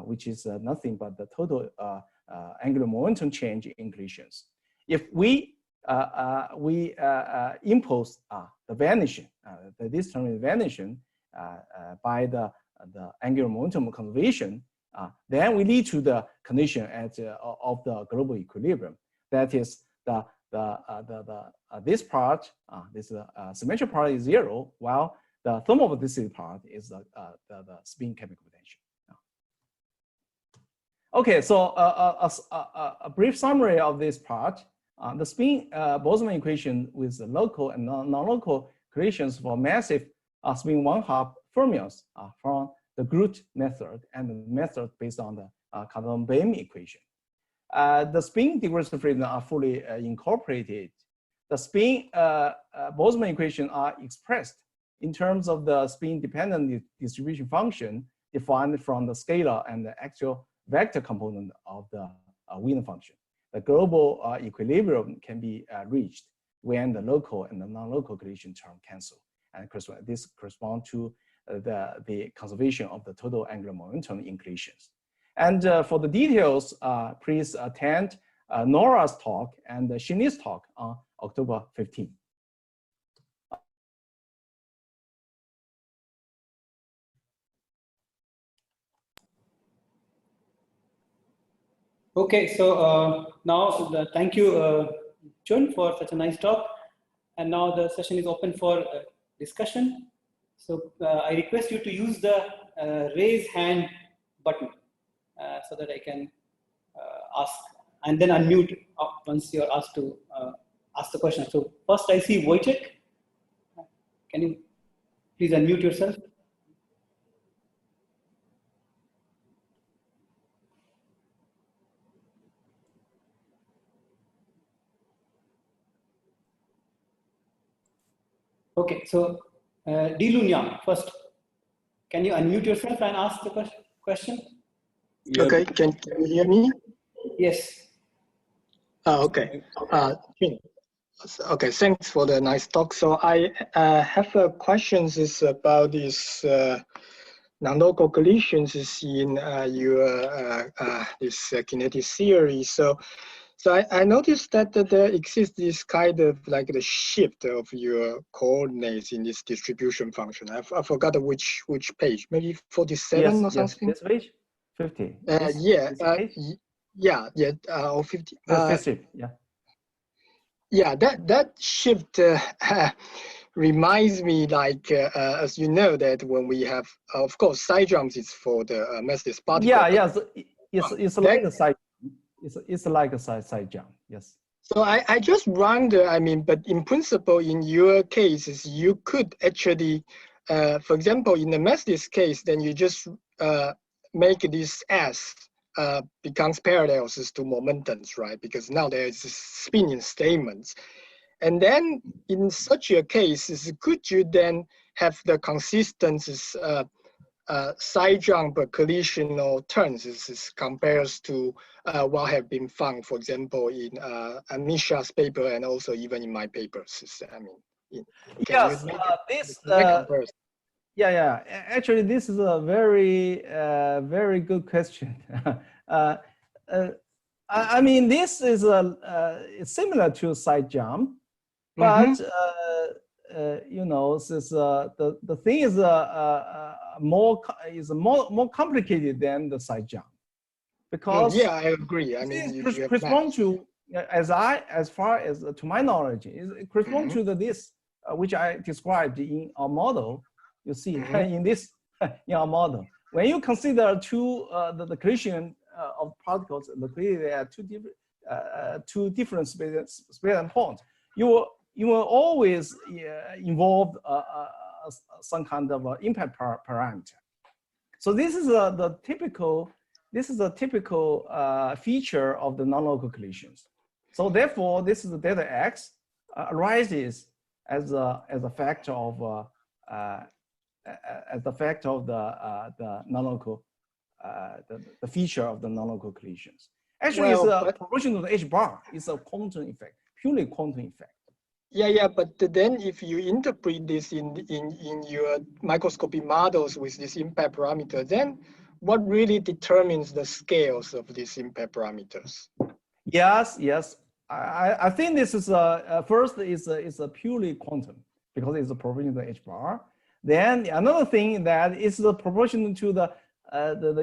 which is nothing but the total angular momentum change in collisions. If we impose the vanishing, this term is vanishing by the angular momentum conservation, then we lead to the condition of the global equilibrium. That is this part, this symmetric part is 0, while the thermovorticity part is the spin chemical potential. Okay, so a brief summary of this part. The spin Boltzmann equation with the local and non-local collisions for massive spin 1/2 fermions from the Groot method and the method based on the carbon beam equation. The spin degrees of freedom are fully incorporated. The spin Boltzmann equation are expressed in terms of the spin-dependent distribution function defined from the scalar and the actual vector component of the Wigner function. The global equilibrium can be reached when the local and the non-local collision term cancel. And this corresponds to the conservation of the total angular momentum in collisions. And for the details, please attend Nora's talk and Shini's talk on October 15. Okay, so now thank you, Chun, for such a nice talk. And now the session is open for discussion. So I request you to use the raise hand button so that I can ask, and then unmute once you're asked to ask the question. So first I see Wojciech. Can you please unmute yourself? Okay, so Dilunya first. Can you unmute yourself and ask the question? Yeah. Okay, can you hear me? Yes. Okay. Okay, thanks for the nice talk. So I have questions about this non-local collisions in your this kinetic theory. So I noticed that there exists this kind of like the shift of your coordinates in this distribution function. I forgot which page, maybe 47 or something. This page, 50. Or 50. 50, yeah. Yeah, that shift reminds me, like as you know, that when we have, of course, side jumps is for the massless particle. Yeah. So it's like a side. It's like a side jump. Yes. So I just wonder. I mean, but in principle, in your cases, you could actually, for example, in the massless case, then you just make this S becomes parallels to momentums, right? Because now there is spinning statements. And then in such a case, could you then have the consistencies side jump collisional turns compares to what have been found, for example, in Amisha's paper and also even in my papers. I mean, yes, Actually, this is a very good question. I mean, this is similar to side jump, but you know, this, the thing is more complicated than the side jump, because I agree. I mean, it corresponds to, as far as to my knowledge, it corresponds to this which I described in our model. You see in in our model, when you consider the collision of particles located at two different space and points, you will always involve some kind of impact parameter. So this is the typical feature of the non-local collisions. So therefore, this is the delta X arises as a factor of the non-local the feature of the non-local collisions. Actually, it's a proportional to h bar. It's a quantum effect, purely quantum effect. Yeah, but then if you interpret this in your microscopic models with this impact parameter, then what really determines the scales of these impact parameters? Yes. I think this is first is a purely quantum because it's a proportional to h bar. Then another thing that is the proportional to the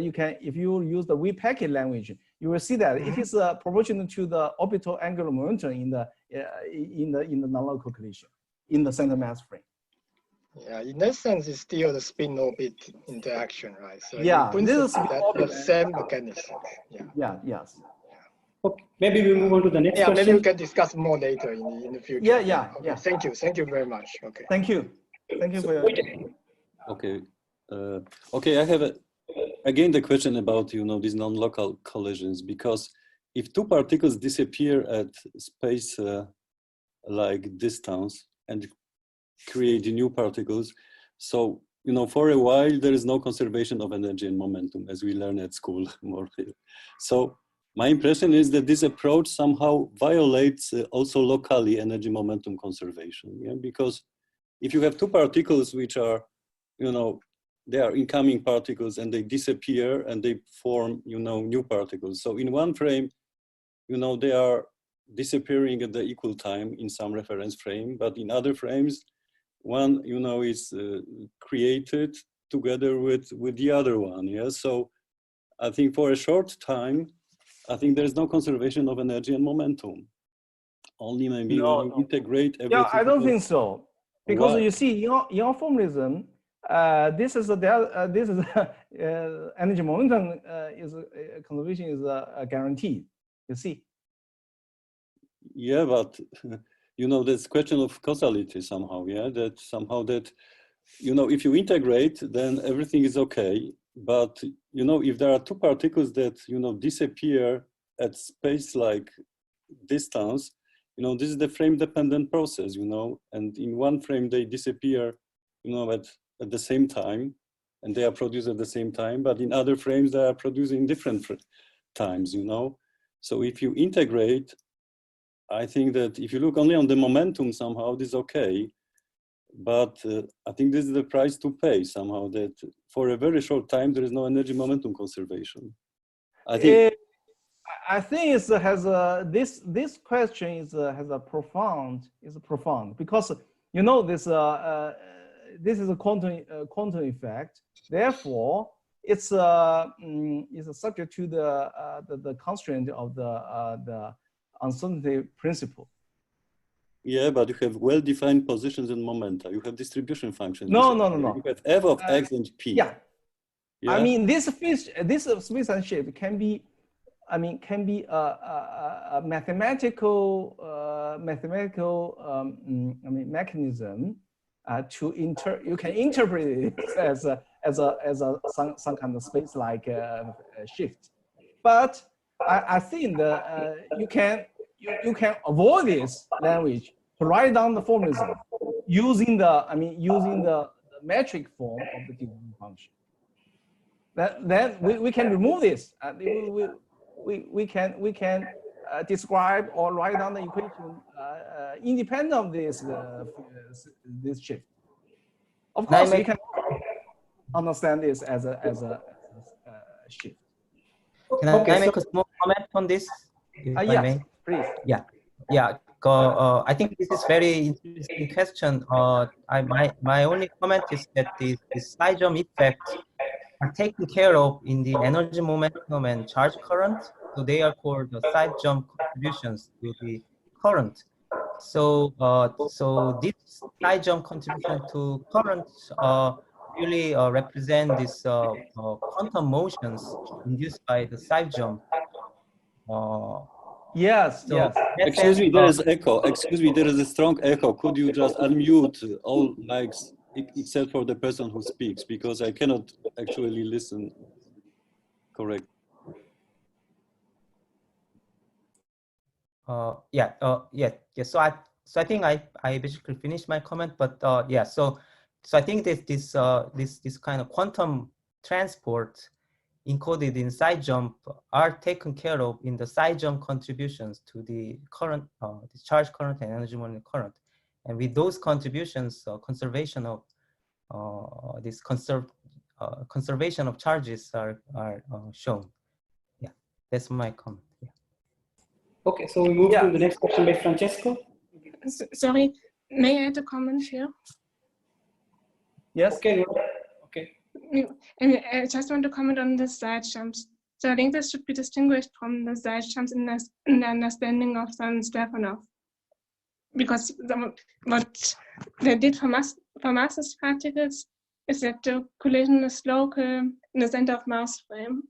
you can, if you use the weak packet language, you will see that it is proportional to the orbital angular momentum in the non-local collision in the center mass frame. Yeah, in that sense, it's still the spin orbit interaction, right? So yeah, this is the same mechanism. Yes. Okay, maybe we move on to the next question. Maybe we can discuss more later in the future. Okay, thank you very much. Okay. Thank you for your. Okay. Okay, I have again the question about these non-local collisions, because if two particles disappear at space like distance and create new particles, so for a while there is no conservation of energy and momentum, as we learn at school more here. So my impression is that this approach somehow violates also locally energy momentum conservation. Yeah? Because if you have two particles which are, they are incoming particles and they disappear and they form, new particles. So in one frame, they are disappearing at the equal time in some reference frame, but in other frames, one, is created together with the other one. Yeah. So I think for a short time, I think there's no conservation of energy and momentum. Only maybe when you integrate everything. Yeah, I don't think so, because Why? you see, in your formalism, this is energy momentum is conservation is guaranteed. You see. Yeah, but this question of causality somehow. Yeah, that somehow that if you integrate, then everything is okay. But if there are two particles that disappear at space-like distance, this is the frame-dependent process. And in one frame they disappear, at the same time, and they are produced at the same time. But in other frames they are produced in different times. So if you integrate, I think that if you look only on the momentum, somehow this is okay. But I think this is the price to pay somehow, that for a very short time there is no energy momentum conservation. I think it has this question has a profound because this is a quantum effect. Therefore, it's subject to the constraint of the uncertainty principle. Yeah, but you have well-defined positions and momenta. You have distribution functions. No. You have f of x and p. Yeah. Yeah. I mean, this space and shape can be a mathematical mechanism you can interpret it as some kind of space-like shift. But I think that you can avoid this language to write down the formalism using the metric form of the diffusion function. Then we can remove this. We can describe or write down the equation independent of this shift. Of course, you can understand this as a shift. Can I make a small comment on this? Yes, please. Yeah. I think this is very interesting question. My only comment is that the side jump effects are taken care of in the energy momentum and charge current. So they are called the side jump contributions to the current. So this side jump contribution to current really represent this quantum motions induced by the side jump. Yes. Excuse me, there is echo. Excuse me, there is a strong echo. Could you just unmute all mics except for the person who speaks, because I cannot actually listen correct. Yeah. So I think I basically finished my comment, but So I think this kind of quantum transport encoded in side jump are taken care of in the side jump contributions to the current, the charge current and energy movement current. And with those contributions, conservation of conservation of charges are shown. Yeah, that's my comment. Yeah. Okay, so we move to the next question by Francesco. Sorry, may I add a comment here? Yes. Okay. Okay. And I just want to comment on the side jumps. So I think this should be distinguished from the side jumps in the understanding of Stefanov, because what they did for massless particles is that the collision is local in the center of mass frame,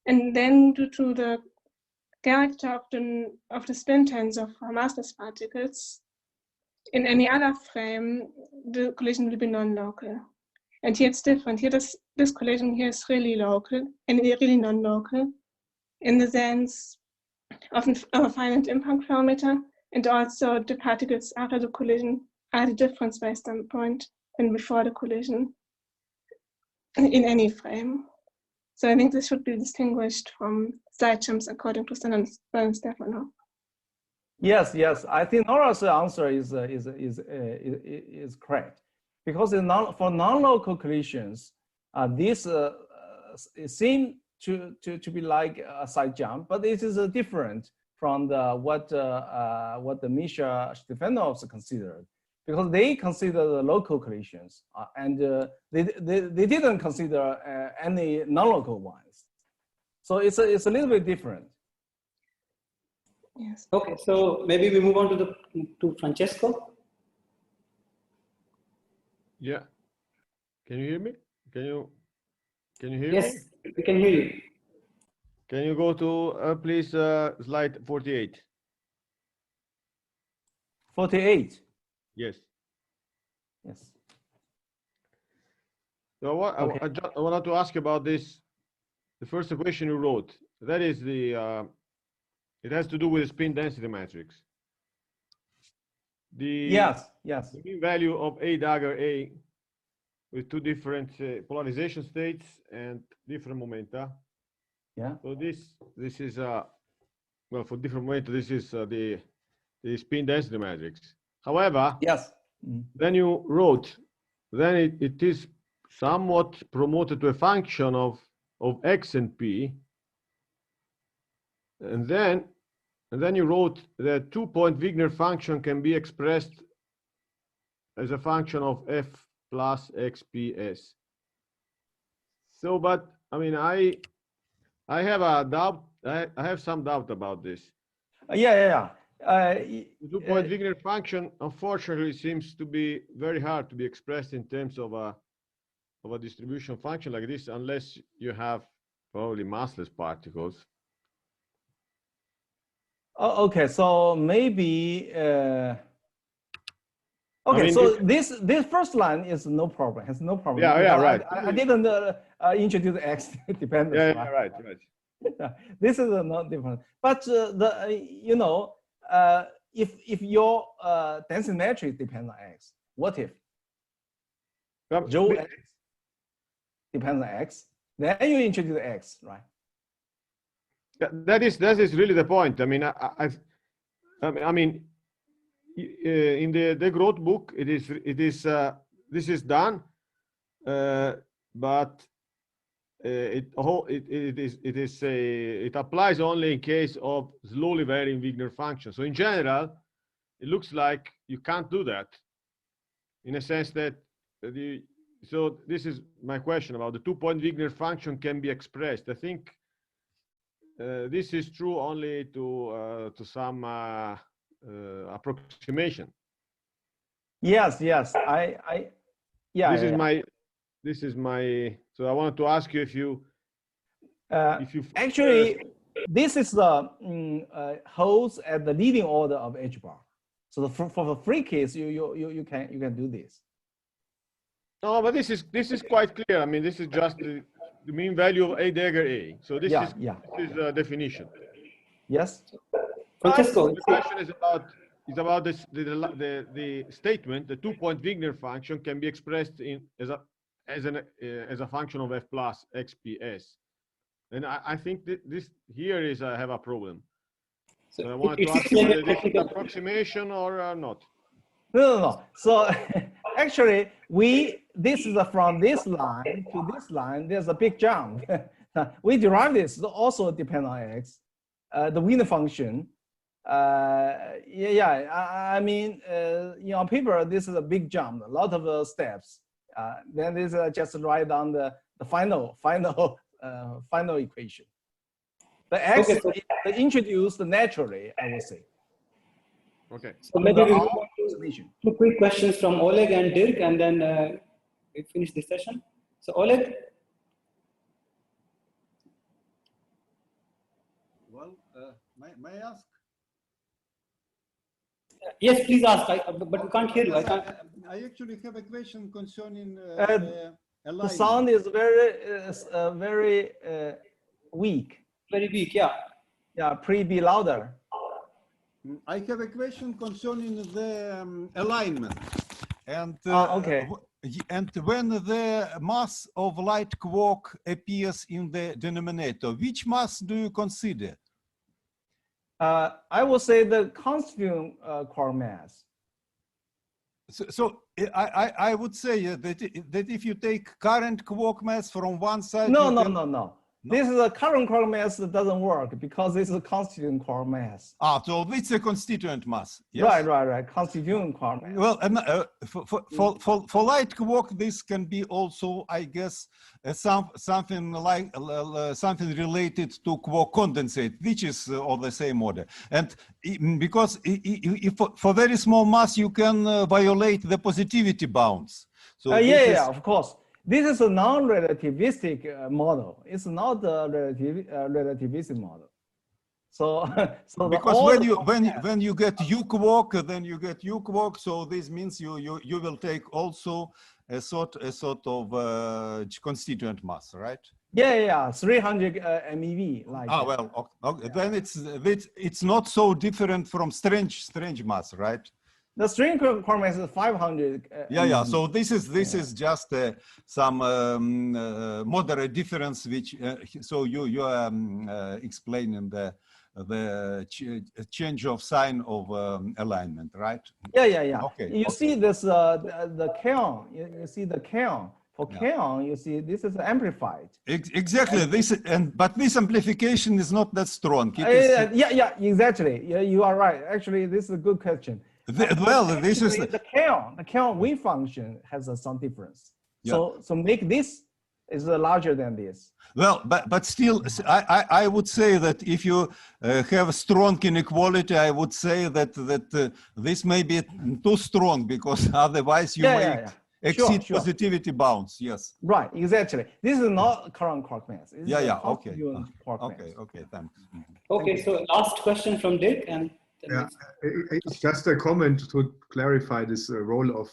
and then due to the character of the spin tensor for massless particles, in any other frame, the collision will be non-local. And here it's different. Here, this collision here is really local and really non-local in the sense of a finite impact parameter, and also the particles after the collision are the difference by standpoint than before the collision in any frame. So I think this should be distinguished from side jumps according to Stefanov. Yes, yes. I think Nora's answer is correct, because for non-local collisions, this seem to be like a side jump, but it is different from what the Misha Stefanovs considered, because they consider the local collisions, and they didn't consider any non-local ones. So it's a little bit different. Yes. Okay, so maybe we move on to Francesco. Yeah. Can you hear me? Can you hear me? Yes, we can hear you. Can you go to please slide 48? 48. Yes. Yes. So what Okay. I wanted to ask about this. The first equation you wrote, that is it has to do with the spin density matrix. Yes. The mean value of A dagger A with two different polarization states and different momenta. Yeah. So this is well, for different momenta, this is the spin density matrix. However, Yes. then you wrote, then it is somewhat promoted to a function of x and p, and then you wrote that 2-point Wigner function can be expressed as a function of f plus xps. So, but I mean, I have a doubt. I have some doubt about this. Yeah. The 2-point Wigner function, unfortunately, seems to be very hard to be expressed in terms of a distribution function like this, unless you have probably massless particles. Oh, okay, so maybe. Okay, I mean, so this first line is no problem. Has no problem. Yeah, right. I didn't introduce X dependence. Yeah, right. This is not different. But if your density matrix depends on X, what if Joe X depends on X? Then you introduce X, right? That is really the point. I mean, I mean, in the Groot book, this is done, but it applies only in case of slowly varying Wigner function. So in general, it looks like you can't do that, in a sense that so this is my question about the 2-point Wigner function can be expressed. I think this is true only to some approximation. Yes. This is my. So I wanted to ask you if you actually, this is the holds at the leading order of H bar. So for the free case, you can do this. No, but this is quite clear. I mean, this is just the mean value of A dagger A. So this is the definition. Yes. Francesco, the question is about this, the statement. The 2-point Wigner function can be expressed as a function of f plus xps. And I think that this here is I have a problem. So So I want it to ask seems like whether a this is technical. approximation or not. No. So actually, this is from this line to this line. There's a big jump. We derive this also depend on x. The Wigner function. I mean, in our paper, this is a big jump. A lot of steps. Then this just write down the final equation. The x Okay, so, is introduced naturally, I would say. Okay. so maybe we Our move on to observation. 2 quick questions from Oleg and Dirk, and then we finish this session. So Oleg. Well, may I ask? Yes, please ask. But we can't hear you. I can't. I actually have a question concerning The alignment. sound is very weak. Very weak, yeah. Yeah, please be louder. I have a question concerning the alignment. And okay. And when the mass of light quark appears in the denominator, which mass do you consider? I would say the constituent quark mass. So I would say that if you take current quark mass from one side, No. This is a current quark mass that doesn't work because this is a constituent quark mass. So it's a constituent mass. Yes? Right. Constituent quark mass. Well, for light quark, this can be also, I guess, something like something related to quark condensate, which is of the same order. And because if for very small mass, you can violate the positivity bounds. So yeah, of course. This is a non-relativistic model. It's not a relativistic model. So because when you get U quark, then you get U quark. So this means you will take also a sort of constituent mass, right? Yeah, 300 MeV. Like well, okay. Then it's not so different from strange mass, right? The string quark mass is 500. Yeah. So this is just some moderate difference, which so you are explaining the change of sign of alignment, right? Yeah. Okay. You see this the kaon. You see the kaon. For kaon, you see this is amplified. Exactly. But this amplification is not that strong. Yeah, exactly. Yeah, you are right. Actually, this is a good question. This is the kaon wave function has some difference. Yeah. So make this is larger than this. Well, but still, I would say that if you have a strong inequality, I would say that this may be too strong because otherwise you exceed positivity bounds. Yes. Right. Exactly. This is not current quark mass. Okay. Okay. Thanks. Okay. So last question from Dick and. Yeah, it's just a comment to clarify this role of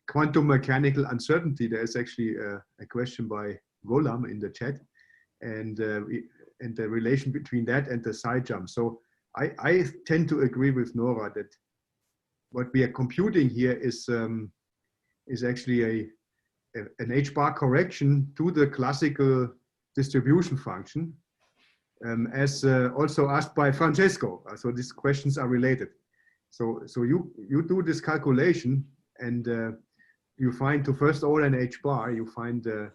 quantum mechanical uncertainty. There is actually a question by Golam in the chat, and the relation between that and the side jump. So I tend to agree with Nora that what we are computing here is actually an H-bar correction to the classical distribution function. As also asked by Francesco. So these questions are related. So you do this calculation and you find to first order an H-bar, you find a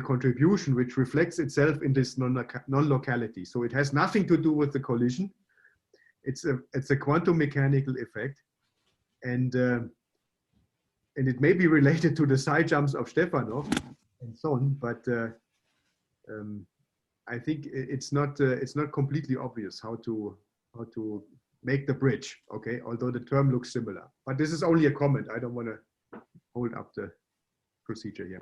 contribution which reflects itself in this non-locality. So it has nothing to do with the collision. It's a quantum mechanical effect, and it may be related to the side jumps of Stefanov and so on, but I think it's not completely obvious how to make the bridge. Okay, although the term looks similar, but this is only a comment. I don't want to hold up the procedure here.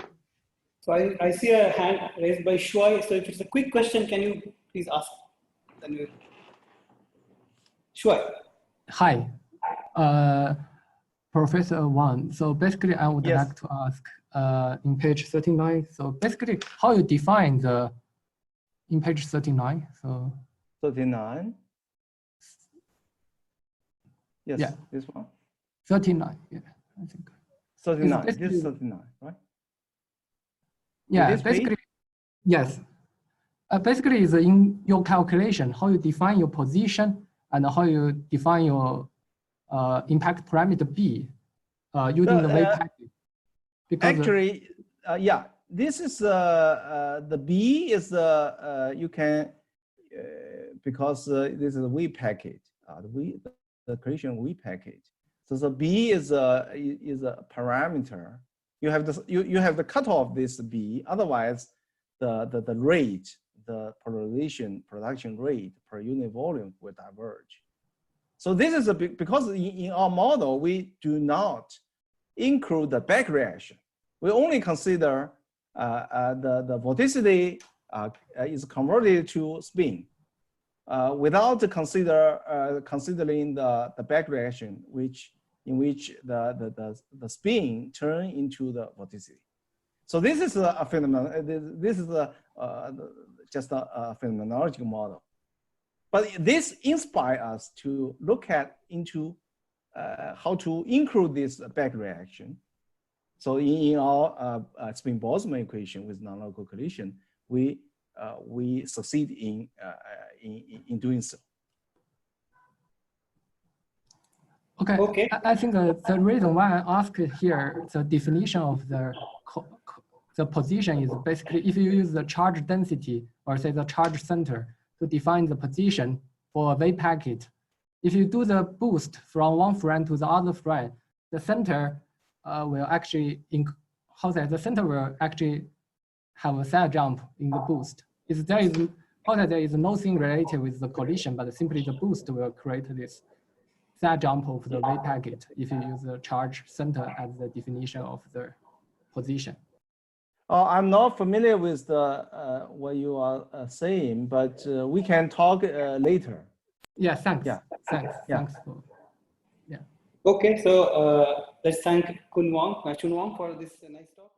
So I see a hand raised by Shuai. So if it's a quick question, can you please ask? Shuai. Hi, Professor Wang. So basically, I would like to ask in page 39. So basically, how you define the in page 39. So 39. Yes. Yeah. This one. 39. Yeah, I think. 39. This is 39, right? Yeah. Basically, Yes. Basically, it's in your calculation, how you define your position and how you define your impact parameter B using the wave packet. Because actually, yeah, this is the B is you can because this is a wave packet. The creation wave packet. So the B is a parameter. You have the cutoff of this B. Otherwise, the rate, the polarization production rate per unit volume will diverge. So this is because in our model we do not include the back reaction. We only consider the vorticity is converted to spin without considering the back reaction, in which the spin turn into the vorticity. So this is a phenomenon. This is just a phenomenological model. But this inspires us to look into how to include this back reaction. So in our spin Boltzmann equation with non-local collision, we succeed in doing so. Okay. Okay. I think the reason why I asked here the definition of the position is basically if you use the charge density or say the charge center to define the position for a wave packet. If you do the boost from one friend to the other friend, the center will actually the center will actually have a side jump in the boost. If there is nothing related with the collision, but simply the boost will create this side jump of the wave packet if you use the charge center as the definition of the position. I'm not familiar with what you are saying, but we can talk later. Yeah, thanks. Yeah. Thanks. Yeah. Thanks for, yeah. Okay, so let's thank Chun Wang for this nice talk.